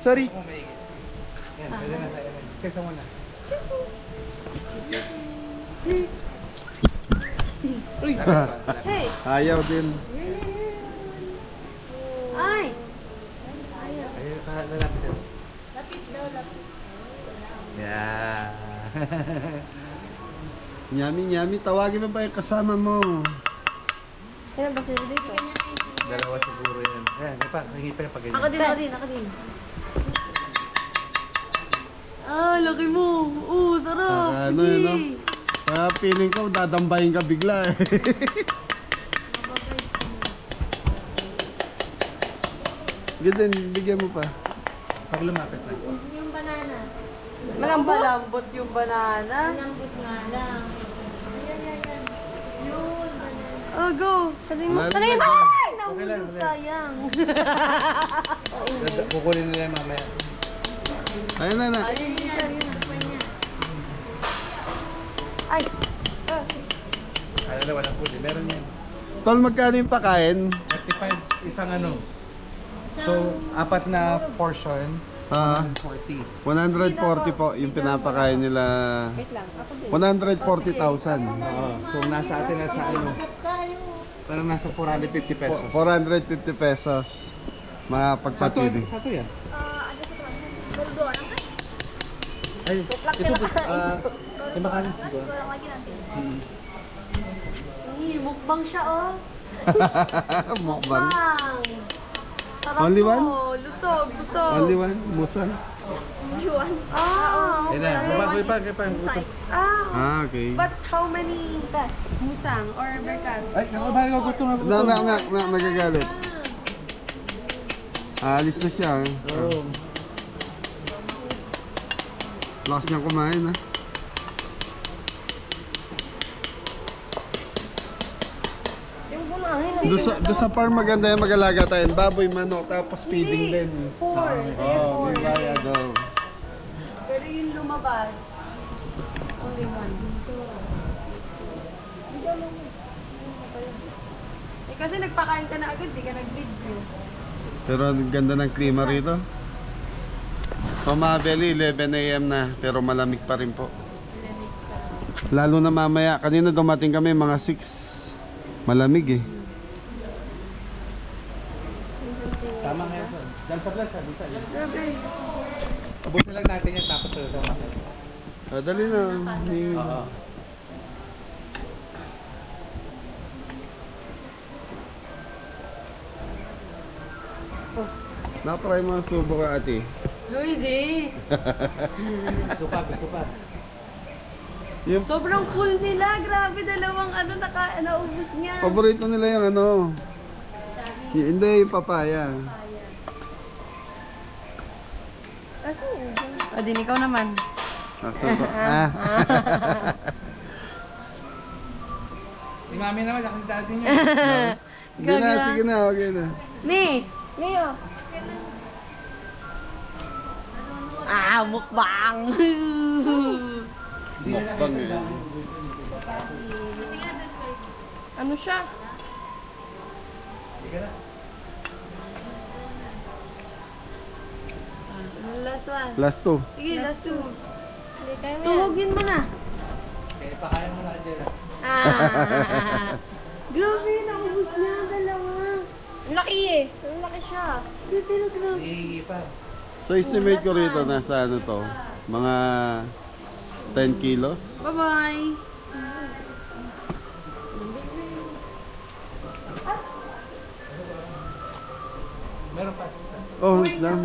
Sorry. Yan, pwede na tayo. Sesa mo na. Hey! Ayaw din. Ay! Ayun, lalapit yan. Lapit daw, lapit. Yeah. Nyami, tawagin mo ba yung kasama mo? Kaya ba sila dito? Dalawa siguro yan. Ayan, may pa, nangipa yung pag-ganyan. Ako din. Ah, laki mo. Sarap. Ano yun, no? Kaya feeling ko, dadambayin ka bigla eh. Ganyan, bigyan mo pa. Pag lumapit na. Yung banana. Malambot yung banana. Malambot nga lang. Ayan. Yun, banana. Oh, go. Sabi mo. Lalo Sabi na. mo. Ay, Okay lang, nahulog, okay. sayang. Kukunin nila yung mamaya. Ayun na. Ayun, ay. Kaya na walang food eh. Meron yan. Tol, magkano yung pakain? 35 isang ano. So, apat na portion. Ah, 40. 140 po yung pinapakain nila. Wait lang. Ako din. 140,000. Oo. So, nasa atin na sa ano. Parang nasa 450 pesos. 450 pesos. Mapagpatili. Sato yan. Berdua lang kan? Ay, ito po. Yung makanin. Orang lagi nanti. Mukbang siya, oh. Mukbang. Bang. Sarap Only one? to. Lusog, busog. Only one? Musan? Yuan. Ah, Ayun na. Babagay pa. Inside. Ah, okay. But how many musang or berkat? Ay, nakabali ko. Gutom na. Nagagalit. Alis na siya. Oo. Lakas niyang kumain ha. Yung bunahin. Doon sa farm maganda yung mag-alaga tayo. Baboy, manok, tapos feeding din. 4. Oh, may bayad oh. Pero yung lumabas, only one. Eh kasi nagpakain ka na agad, di ka nag-video. Pero ang ganda ng klima rito. So Mabeli, 11 AM na, pero malamig pa rin po. Lalo na mamaya, kanina dumating kami mga 6. Malamig eh. Tama nga yan. Diyan sa plus, sabi sa iyo. Grabe. Abusin lang natin yan tapos sa mga. Dali na. Oo. Napry mga subo ka ate. Hindi. Gusto pa. Yung Sobrang full nila. Grabe, dalawang naubos niya. paborito nila yung ano. Hindi, yung papaya. O, din ikaw naman. Si mami naman, kasi dati niya. Sige na, sige na, okay na. Mio. Mukbang. Mukbang eh. Ano siya? Last one. Last two. Sige, last two. Tuhugin mo na. Kaya pakain mo na dyan. Grabe, naubos niya ang dalawa. Ang laki eh. Ang laki siya. Pero grabe. Iigi pa. So estimate ko rito nasa ano to, mga 10 kilos. Bye-bye. Meron pa. Oh, lang.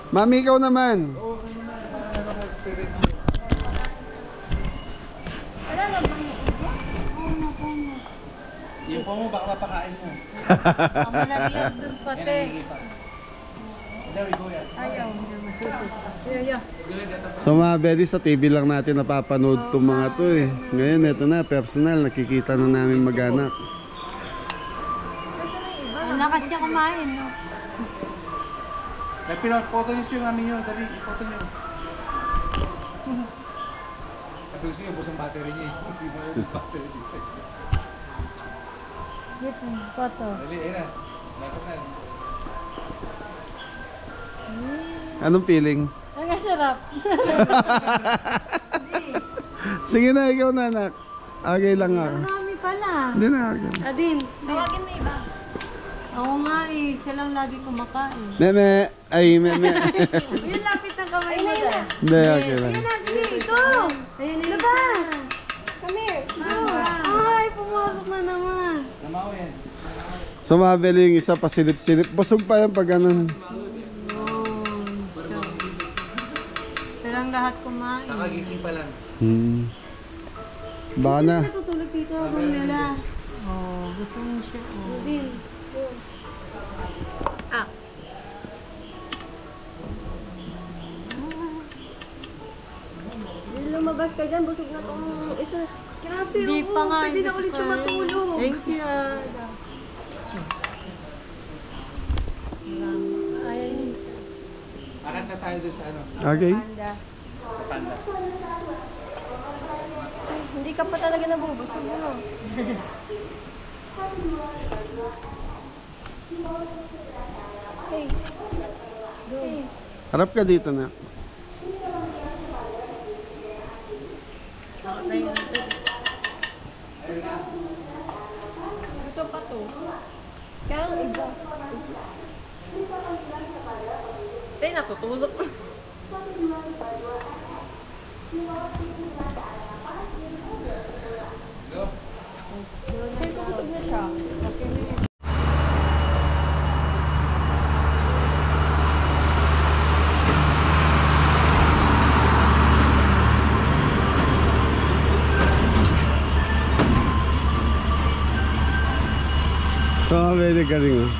Mami, ikaw naman. Yung po mo, baka mapakain mo. Ang malaglag dun pati. There we go yan. Ayaw, hindi masusunod. So mga Betty, sa TV lang natin napapanood itong mga to eh. Ngayon, eto na, personal, nakikita na namin mag-anak. Ang lakas niya kumain, no? May pinapoto niyo siya namin yun. Dali, ipoto niyo. Sabi ko siya, ubos ang battery niya. Hindi mo ubos battery niya. Dito, photo. Dali, ayun na. Nakot na. Anong feeling? Ang sarap. Sige na, ikaw na anak. Okay lang ako. Marami pala. Hindi na ako. Adin. Tawagin mo iba. Oo nga eh, siya lang lagi kumakain. Meme, ay meme. Yung lapit ng kamay mo dahil. Hindi, okay lang. Sige, go! Ayun na Labas! Come here. Ay, pumasok na naman. Namaw yan. So mabili yung isa pa silip-silip. Busog pa yan pag ganun. lahat kumain. Nakagising pa lang. Baka na. Natutulog dito habang nila. Oh, gusto niya siya. Oh. Din. Ah. Lumabas ka dyan, busog na tong isa. Grabe, Hindi pa nga. Pwede na ulit siya matulog. Thank you. Ayun. Akat na tayo doon sa ano. Okay. Panda. Sa panda. Hindi ka pa talaga nabubusog, ano? Hey. Hey. Harap ka dito na. Gusto pa to. Kaya ang iba. Tay, natutulog. Tay, tutulog na siya. Okay na yun. So, very galing oh.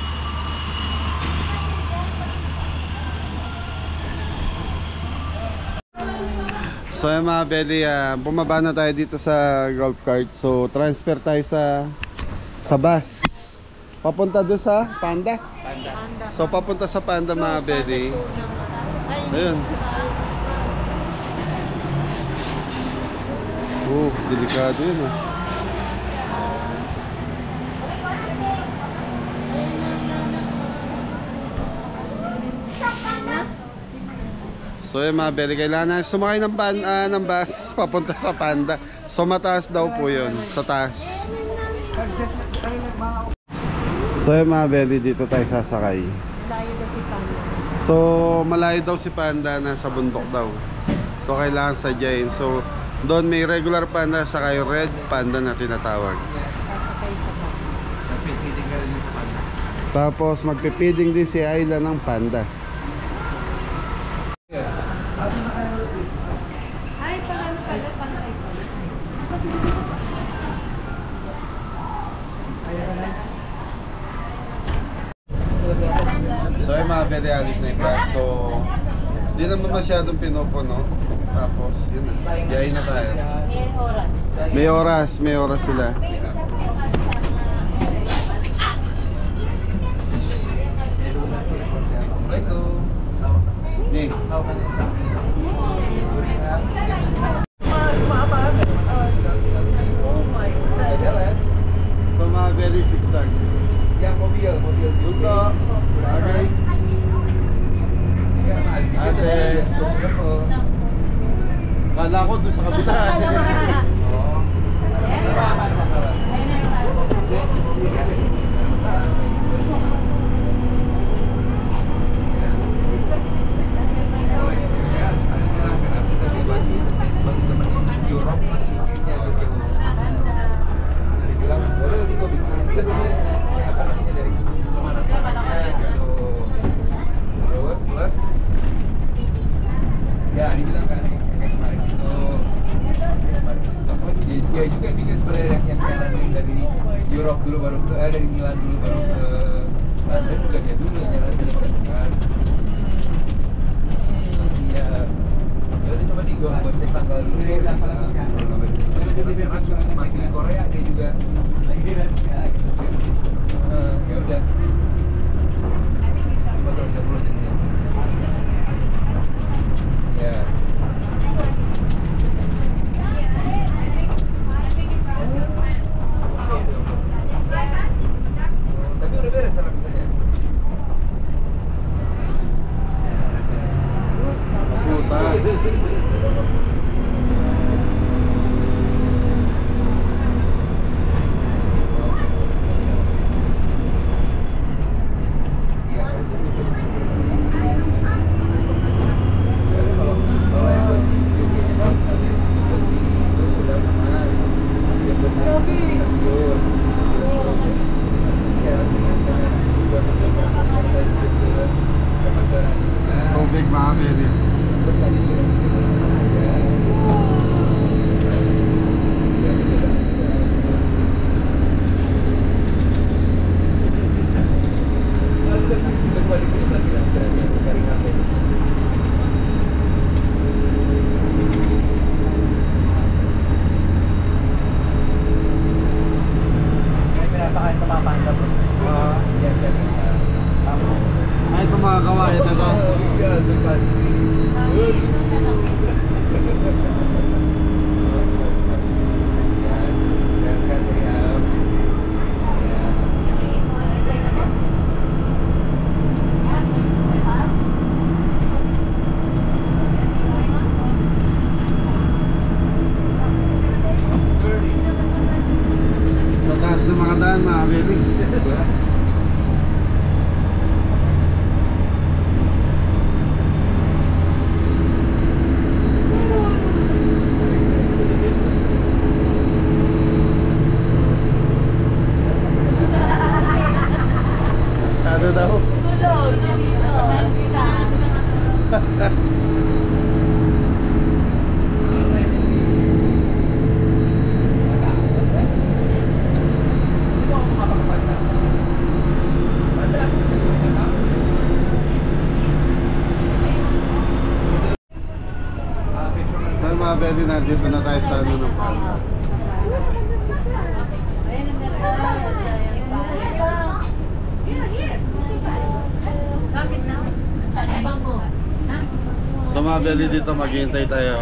So yung mga belly, bumaba na tayo dito sa golf cart. So transfer tayo sa bus. Papunta doon sa Panda. So papunta sa Panda mga belly. Ayun. Oh, delikado yun ah. So yung mga belly, kailangan sumakay ng bus papunta sa Panda. So mataas daw po yun, sa taas. So yung mga belly, dito tayo sasakay. Layo na si Panda. So malayo daw si Panda, nasa bundok daw. So kailangan sadyain. So doon may regular Panda, saka yung red Panda na tinatawag. Sasakay sa bus. Napipiting ka rin sa panda. Tapos magpipiding din si Ayla ng Panda. Ay, paano pala? Pantay ko. So yung mga belly, alis na yung bus. So di naman masyadong pinupuno. Tapos yun na, biyahin na tayo. May oras. May oras sila. Ning. So mga belly, zigzag. Yang mobil. Puso. Okay. Ate. Kala ko doon sa kabila. Terus plus ya dibilang kan yang kemarin itu dia juga bikin sebenarnya yang dari Europe dulu baru ke dari Milan dulu baru ke London juga dia dulu yang jalan kan ya jadi coba di gua cek tanggal dulu masih di Korea dia juga ya udah betul 30 jadinya ya tapi udah beres sekarang misalnya Putas. Mabeli. Ano daw? Tulog, si Dito. So mga Beli, nandito na tayo sa ano ng Panda. Ayun ang ganda. Bakit na? Ibang mo. Ha? So mga Beli, dito maghihintay tayo.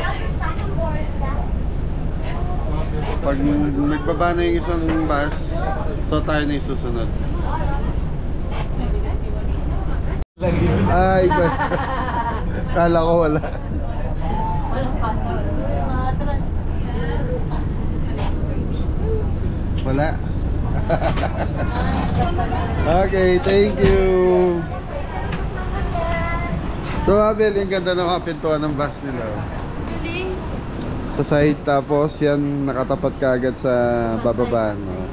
Pag nagbaba na yung isang bus, so tayo na yung susunod. Ay, ba? Kala ko wala. Walang pato. Wala. Okay, thank you. So Abel, yung ganda ng mga pintuan ng bus nila. Sa side, tapos yan nakatapat ka agad sa bababa, no?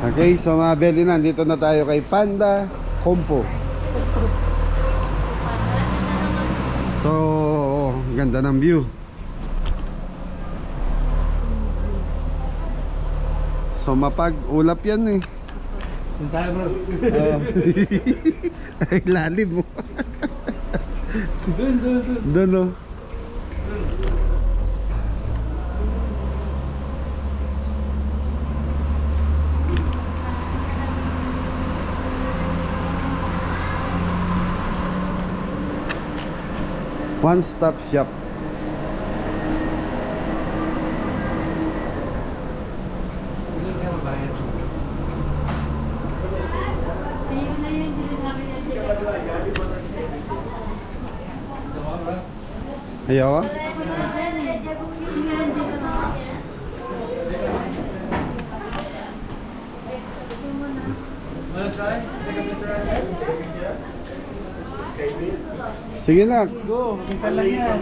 Okay, so mga Beli, nandito na tayo kay Panda Compo. So, ganda ng view. So mapag-ulap yan eh. Doon tayo bro. Ay, lalim mo. Doon oh. One stop shop. Ayun na yun, sinasabi niya. Ayaw ka? Sige na. Go, mag-isa lang yan.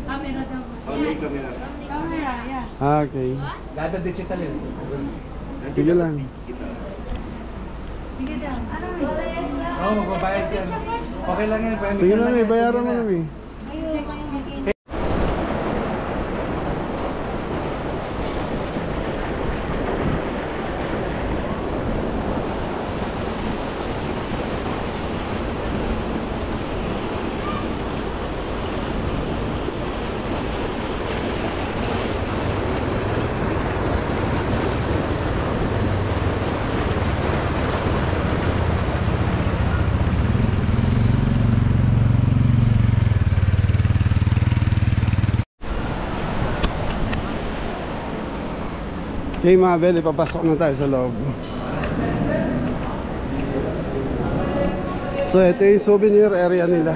Camera daw. Camera, yeah. Okay. Dada digital yun. Sige lang. Sige daw. Ano yun? Oo, magbabayad yan. Okay lang yan. Sige lang eh, bayaran mo lang eh. Okay mga Beli, papasok na tayo sa loob. So ito yung souvenir area nila.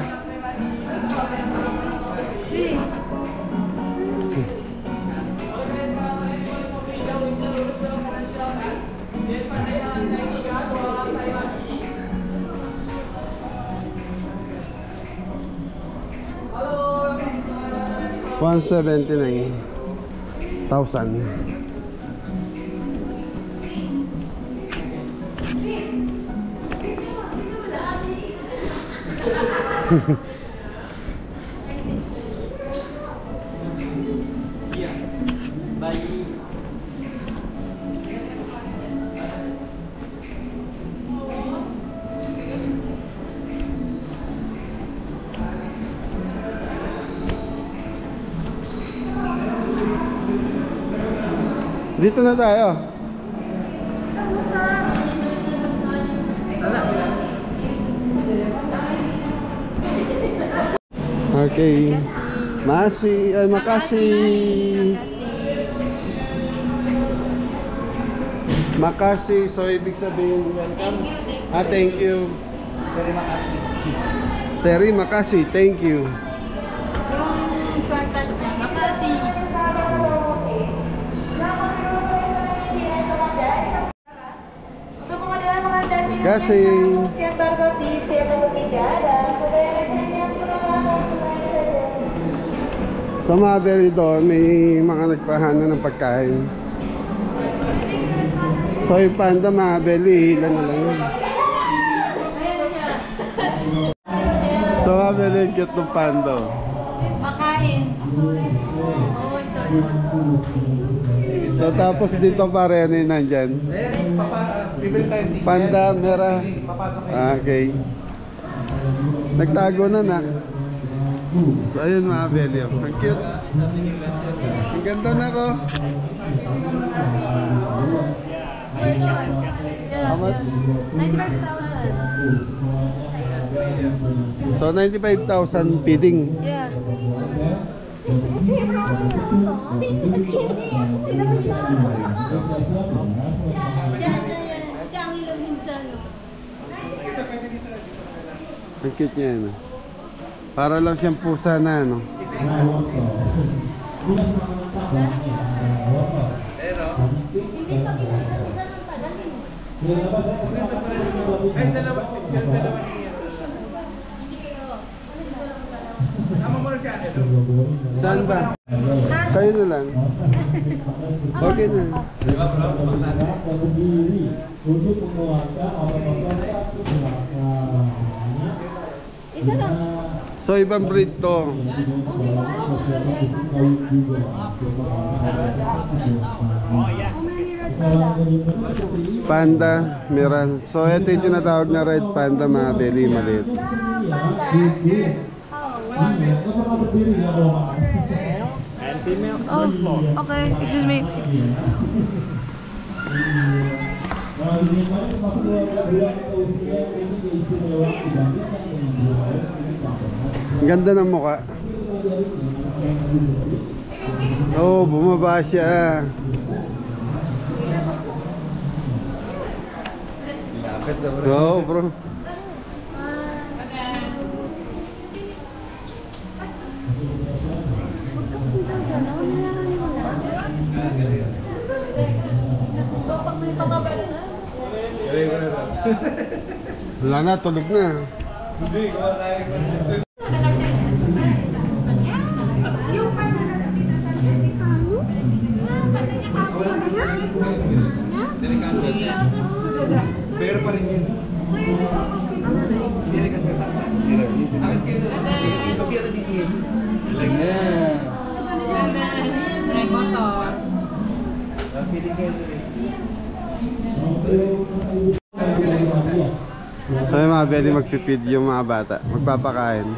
$179,000. Dito na tayo. Okay. Makasih. Makasih, so ibig sabihin welcome. Thank you. Very makasih. Terry, makasih, thank you. shortcut niya. Makasi. Kasi sa Mabel doon may mga nagpahana ng pagkain. So yung Panda Mabel, ilan na lang yun. So Mabel, yung cute ng Panda. Makain. So tapos dito pare, ano yun nandyan? Panda, Mera. Okay. Nagtago na na. So ayun mga Belium. Ang cute. Ang ganda na ko. How much? 95,000. So 95,000 feeding. Yeah. Ang cute niya ano. Para lang siyang pusa na ano. Ay, dalawa niya. Tama mo na si Ate. Saan ba? Kayo na lang. Okay na. Isa lang. So ibang breed to. Panda, Meran. So ito yung tinatawag na red panda, mga belly maliit. Oh, okay. Excuse me. Ang ganda ng mukha. Oh, bumaba siya. Oo, bro. Wala na, tulog na. Pero pa rin yun. Hindi kasi So yung mga belly magpipid yung mga bata. Magpapakain.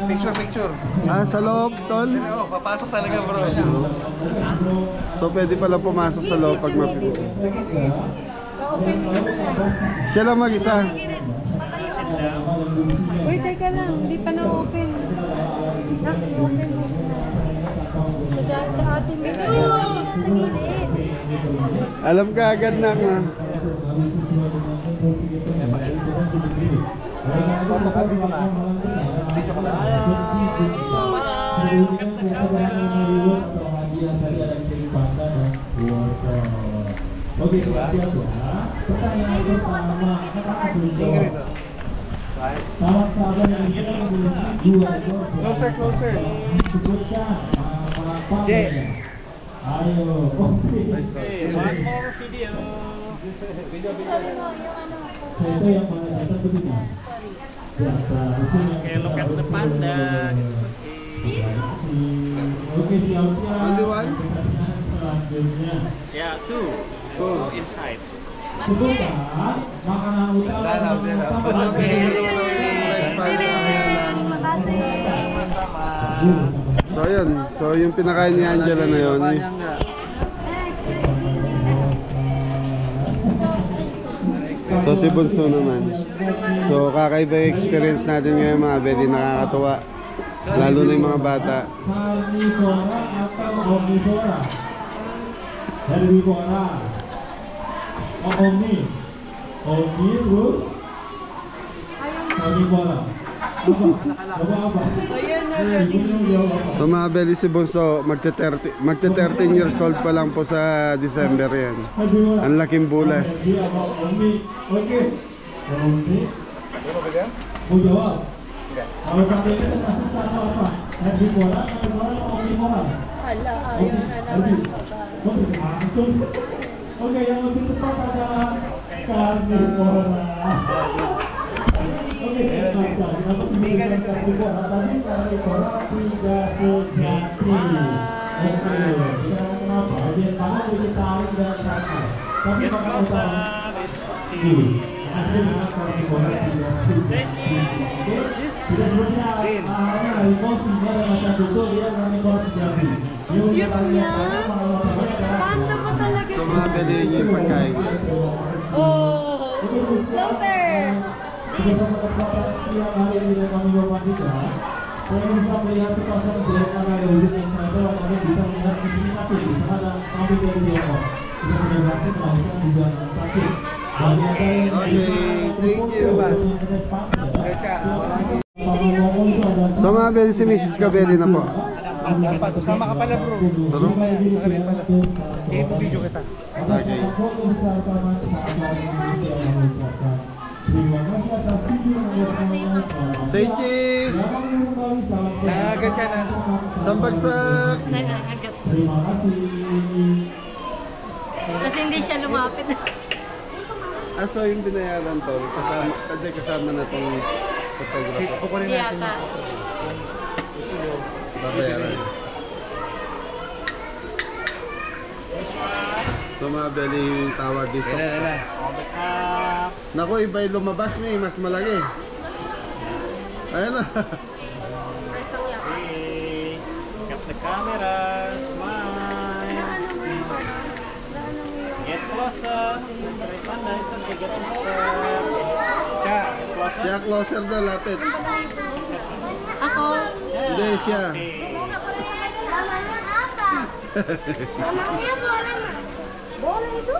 Picture. Ah, sa loob, tol? Oo, papasok talaga bro. So pwede pala pumasok sa loob pag mapipid. Siya lang mag-isa. Uy, teka lang. Hindi pa na-open. Na-open mo. Sa ating Bigyan mo sa gilid. Alam ka agad na nga. Oke, siap ya. Pertanyaan pertama. Sahabat sahabat yang kita memiliki dua ekor. Closer. Sebutkan apa saja. Ayo, oke. One more video. Itu yang paling atas begitu. Okay, look at the panda. It's okay. Oke, siap-siap. Only one? Selanjutnya. Yeah, two inside. Sebutkan makanan utama. So ayun, so yung pinakain ni Angela na yun. So si Bunso naman. So kakaiba yung experience natin ngayon mga belly, nakakatuwa. Lalo na yung mga bata. Carnivora atau omnivora? Herbivora. Omni terus omnivora. So mga Beli, si Bunso, magte-13 years old pa lang po sa December yan. Ang laking bulas. Hala, ayaw na naman. Oke, yang lebih tepat adalah karnivora. Oke, kita dapat memilih karnivora. Tadi karnivora tidak sejati. Oke, bicara kenapa? Dia tahu vegetarian dan sakit. Tapi maka utama ini. Asli dengan karnivora tidak sejati. Tidak sebenarnya emosinya dan macam itu dia karnivora sejati. Cute-nya. Panda pa talaga. So mga Beli, yun yung pagkain. Oh, closer. Siang hari ini dan kami memastikan saya bisa melihat sepasang brand analogik yang saya kami bisa melihat di sini tapi ada kami dari Tiongkok kita sudah berhasil melakukan juga sakit bagi ada yang Thank you, Mas. So mga Beli, si Mrs. Kabeli na po. Sama ka pala bro. Isa ka rin pala. Ito video kita. Okay. Say cheese! Nagagat ka na. Sambagsak! Nag-agat. Kasi hindi siya lumapit. So yung binayaran to, kasama na tong photographer. Kukunin Hindi natin. yata. Babayaran. So mga Beli, yung tawag dito. Naku, iba yung lumabas niya, mas malaki. Ayan na. Hey, cut the camera, smile. Get closer. Panda, it's okay, get closer. Kaya, Closer. kaya closer na lapit. Ako. Hindi siya. Namanya apa? Namanya bola. Bola itu?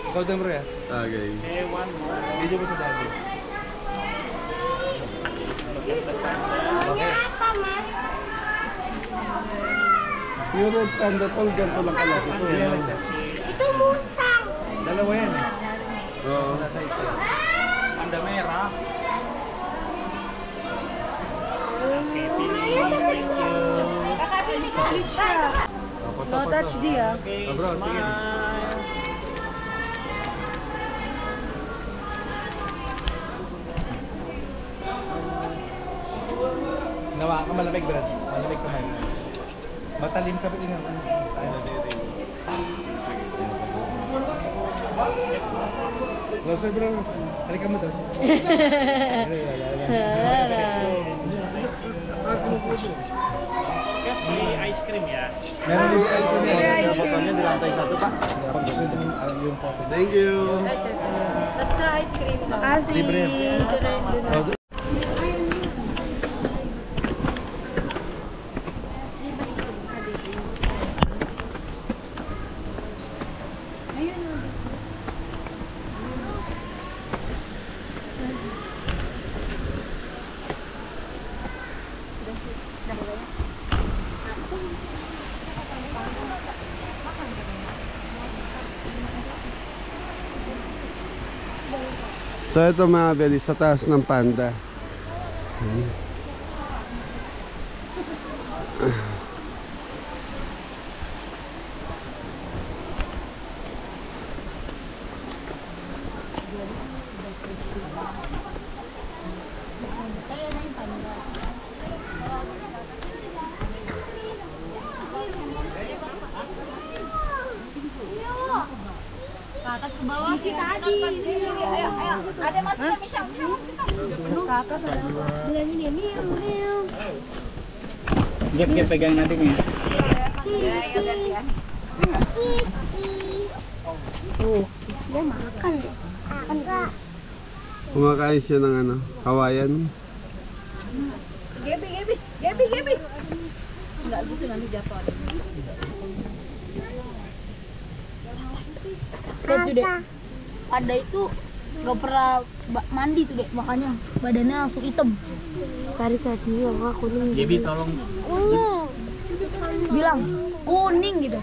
Ikaw din bro ya. Okay. Okay, one more. Video mo sa dati. Namanya apa, Mas? Yung red panda tol, ganito lang kalaki ito. Itu musang. Dalawa yan. Oo. Panda merah. Okay, Namanya finish. Thank you. Kakak bisa. No touch dia. Okay, bro, tingin. smile. Nawa ka malamig bro. Malamig kamay. Matalim ka ba tingnan? Closer bro. Halika mo doon. Free ice cream ya. Meron din ice cream. Free ice cream. Fotonya di lantai 1 Pak. Thank you. Basta ice cream lang. Libre. Dito rin. So ito mga Beli, sa taas ng panda. Katas ke bawah kita tadi. Ayo, ayo. Ada masuknya Michelle. Katas ada. Bilangin dia miu miu. Dia kayak pegang nanti nih. Ya, ya ganti ya. Dia makan deh. Enggak. Kumakain siya ng ano, Hawaiian. Gebi. Enggak gitu nanti jatuh. Lihat deh. Ada itu Gak pernah mandi tuh dek, makanya badannya langsung hitam. Tadi saat ini orang kuning. Gaby tolong. Kuning. Bilang kuning gitu.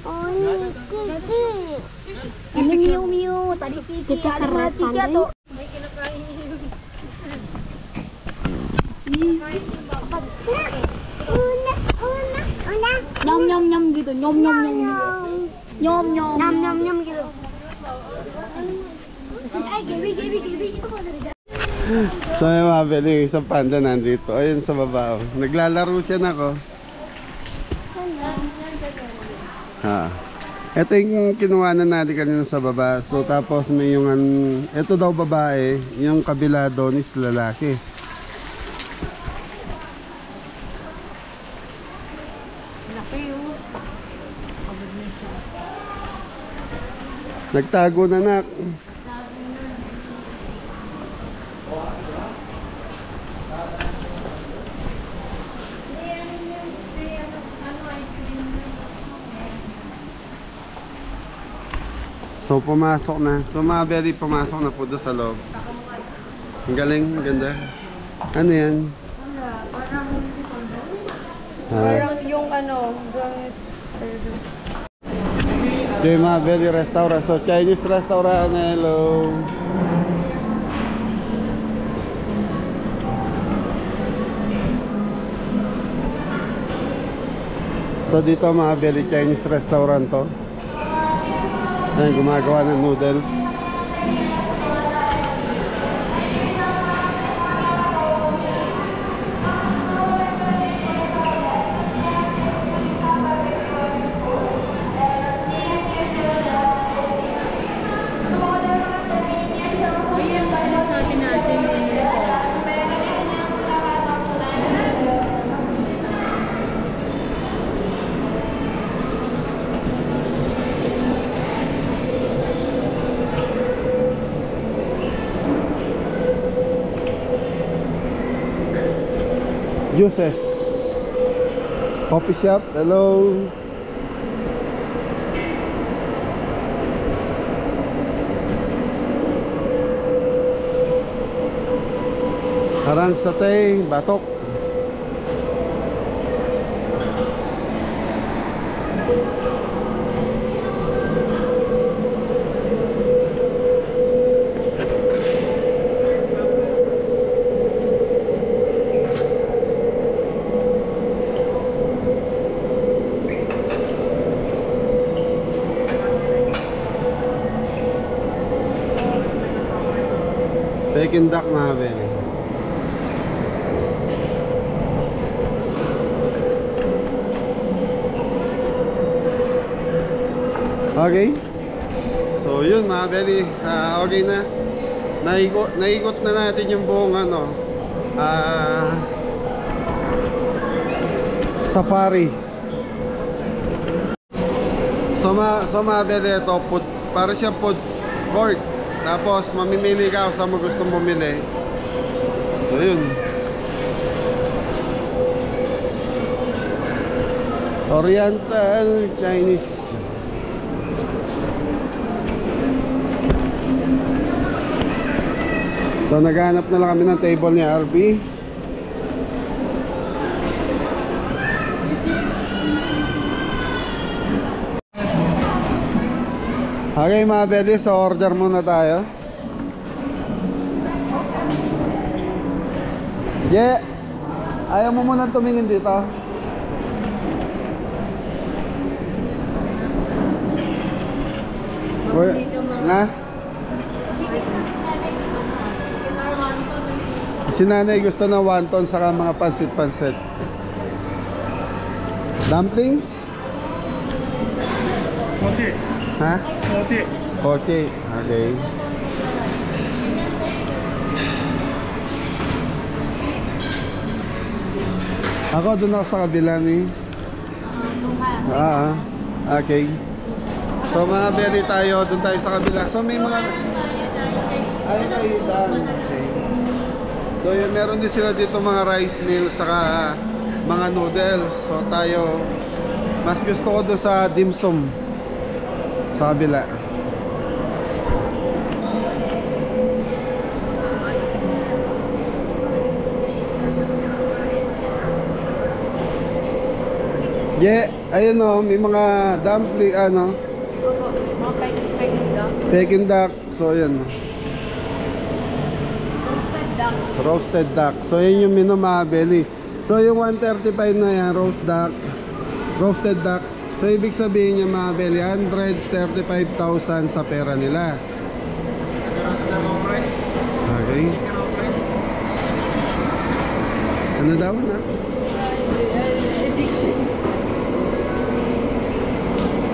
Kuning. Kiki. Ini Miu Miu, tadi Kiki Kita ada karena Kiki pandai. atau nyom nyom nyom gitu, nyom nyom nyom gitu. Nyom nyom Nyam nyam gitu. Gaby itu kok dari So yung mga beli, yung isang panda nandito. Ayun sa baba. Oh. Naglalaro siya na ko. Ha. Ito yung kinuha na natin kanina sa baba. So tapos may yung ito daw babae, yung kabila doon is lalaki. Nagtago na nak. So pumasok na. So mga Beli, pumasok na po doon sa loob. Ang galing, ang ganda. Ano yan? Parang yung ano, Okay, mga Beli restaurant. So Chinese restaurant. Hello. So dito mga Beli, Chinese restaurant to. Ayan, gumagawa ng noodles. Juices. Coffee shop. Hello. Harang satay, batok. Peking duck mga Beli. Okay. So yun mga Beli, okay na. Naikot na natin yung buong ano, safari. So mga Beli, ito para siya food court. Tapos mamimili ka kung saan mo gustong bumili. So yun. Oriental Chinese. So naghanap na lang kami ng table ni RB. Okay mga Beli, so order muna tayo. Yeah. Ayaw mo muna tumingin dito. Nga? Si nanay gusto ng wonton saka mga pansit-pansit. Dumplings? Okay. Ha? Okay. Okay. Okay. Ako doon ako sa kabila ni. Okay. So mga Beli tayo, doon tayo sa kabila. So may mga ay tayo daan. Okay. So yun, meron din sila dito mga rice meal saka mga noodles. So tayo, mas gusto ko doon sa dim sum sa kabila. Ayun o, may mga dumpling, ano, Mga Peking duck. Peking duck. So, yun. Roasted duck. Roasted duck. So, yun yung menu mga belly. So, yung 135 na yan, roasted duck. So, ibig sabihin yung mga belly, 135,000 sa pera nila. Okay. Ano daw na?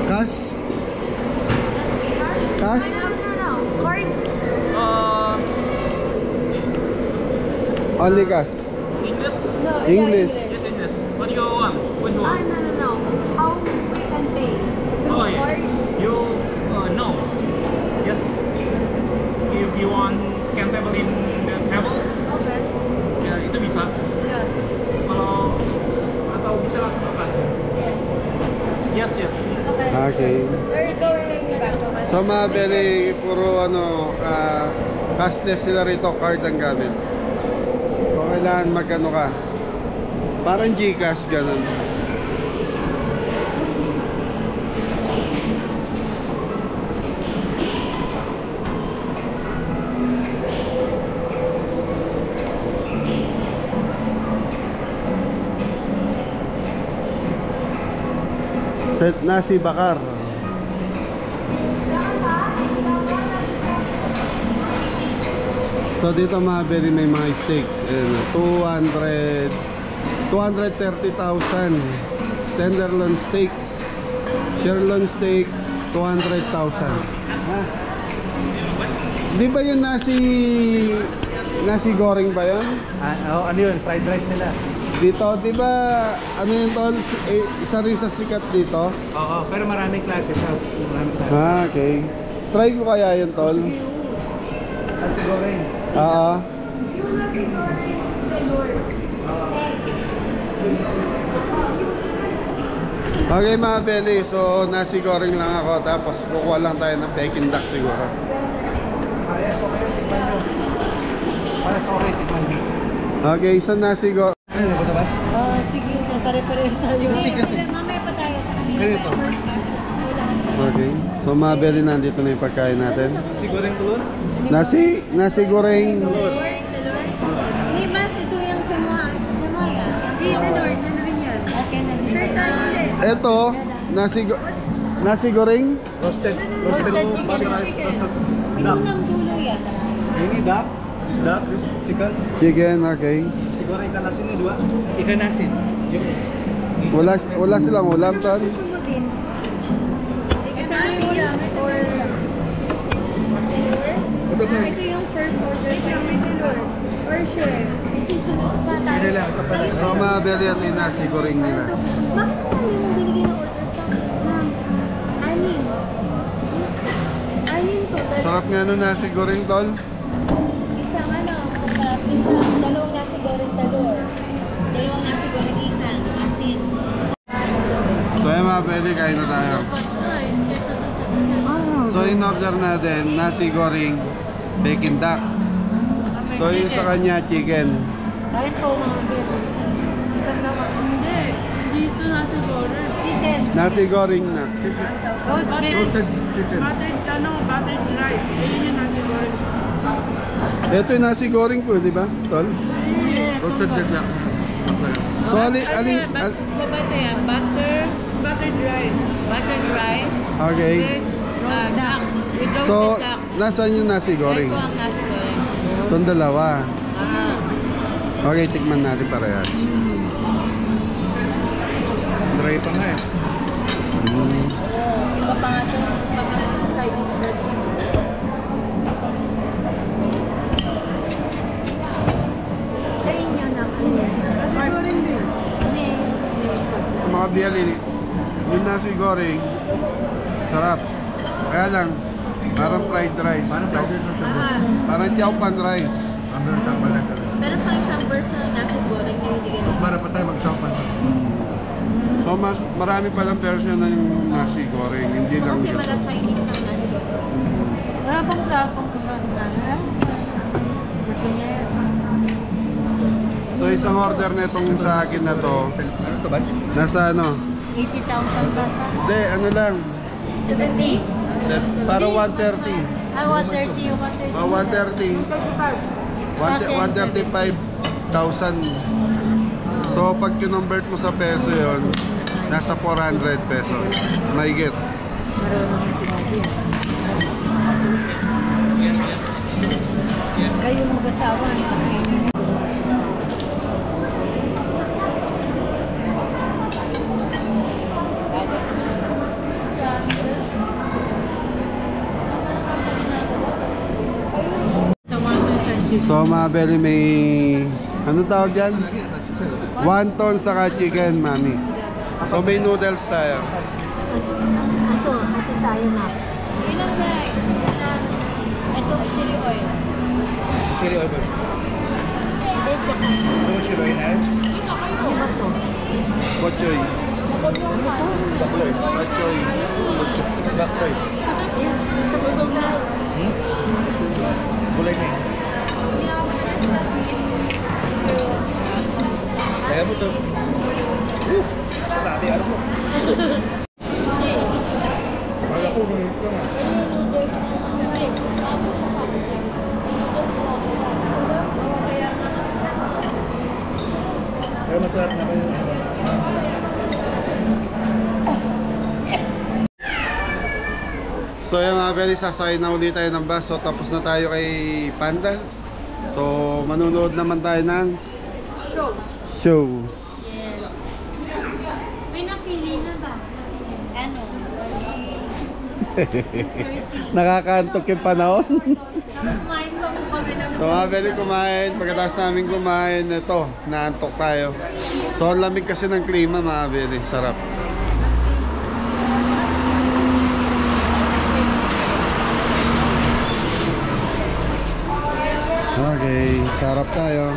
Cash? Cash? Card. Only cash? English? No, English. Yes, English. What do you want? What do you want? No. How we can pay? Oh, yeah. Card. You, no. Yes. If you want scan table in the table, Okay. ya itu bisa. Yeah. Kalau atau bisa langsung ke kas. Yes, yes. Okay. Okay. Where you going back to? So mga belly, puro ano, cashless sila rito, card ang gamit. So kailangan magkano ka? Parang Gcash, ganun. Set nasi bakar. So dito mga belly may mga steak. Ayan, 230,000. Tenderloin steak. Sirloin steak 200,000. Ha? Di ba yun nasi goreng ba yun? Ano yun? Fried rice nila. Dito, di ba ano yun tol? Isa rin sa sikat dito? Oo, pero maraming klase siya. Maraming klase. Okay. Try ko kaya yun tol. Nasi goreng. Oo. Yung nasi goreng velour. Okay mga belly, so nasi goreng lang ako. Tapos kukuha lang tayo ng Peking duck siguro. Kaya so kayo, tikman nyo. Para sa okay, tikman nyo. Okay, isang nasi goreng. Ano ba ito ba? Sige, pare-pares tayo. Mamaya pa tayo sa kanila. Ganito. Okay. So mga belly, nandito na yung pagkain natin. Nasi goreng tulon? Nasi goreng. Hindi, mas ito yung samoya. Hindi, velour. Diyan na rin yan. Okay, sure tayo. Ito, nasi goreng. Roasted chicken. Ito ng dulo yan. Ini duck, this duck, this chicken. Chicken, okay. Nasi goreng ikan asin ini dua. Ikan asin. Wala silang ulam tol. Gusto mo din? Ito yung or velour. Ito yung first order. Ito yung velour. Or share. Susunod pa tayo. Hindi lang, ito pala. So mga belly, ito yung nasi goreng nila. Bakit tayo yung binigay ng order sa anim? Anim total. Sarap nga nung nasi goreng tol. Isang masarap. Dalawang nasi goreng talor. Dalawang nasi goreng ikan. Asin. So yung mga belly, kain na tayo. So in order natin, nasi goreng, Peking duck. So yung sa kanya, chicken. Kahit po mga bebe. Hindi. Dito nasi goreng. Chicken. Nasi goreng na. Roasted chicken. Buttered rice. Ayun yung nasi goreng. Ito yung nasi goreng ko, di ba tol? Roasted duck. So alin Sa butter yan. Buttered rice. Buttered rice. okay. Duck. With roasted So duck. nasaan yung nasi goreng? Ito ang nasi goreng. Itong dalawa. Ah. Okay, tikman natin parehas. Dry pa nga eh. Iba pa nga ito. Chinese version. Sa inyo na. Nasi goreng din. Mga biyali, yung nasi goreng, sarap. Kaya lang, parang fried rice. Parang tiyaw-pan rice. Pero pang isang version ng nasi goreng na hindi ganun. Para pa tayo mag-sapan. So marami palang version ng nasi goreng, hindi lang Kasi ganito. mala Chinese ng nasi goreng. Wala pang platong kumakain. So isang order na itong sa akin na to, Ano to ba? nasa ano, 80,000 ba? Hindi, ano lang. 70. Para 130. Ah, 130 yung 130. 135,000. So pag kinonvert mo sa peso yon, nasa 400 pesos. Mahigit. Marunong si Daddy. Kayo mag-asawa. So mga belly, may ano tawag dyan? Wonton saka chicken, mami. So may noodles tayo. Ito tayo na. Ito, chili oil. Chili oil ba? Hindi, tsaka. Ano chili oil na? Ano ba ito? Bokchoy. Bakloy. Bokchoy. Bakloy. Kabudog na. Gulay na yun. Kaya mo to. Sabi, ano mo? Wala ko, ganito ka nga. Kaya masarap na kayo. So yung mga belly, sasakay na ulit tayo ng bus. So tapos na tayo kay Panda. So manunood naman tayo ng show. Yes. May napili na ba? Ano? Nakakaantok yung panahon. Kumain pa po kami ng... So mga belly, kumain. Pagkatapos namin kumain, ito, naantok tayo. So ang lamig kasi ng klima mga belly. Sarap. Okay, sarap tayo.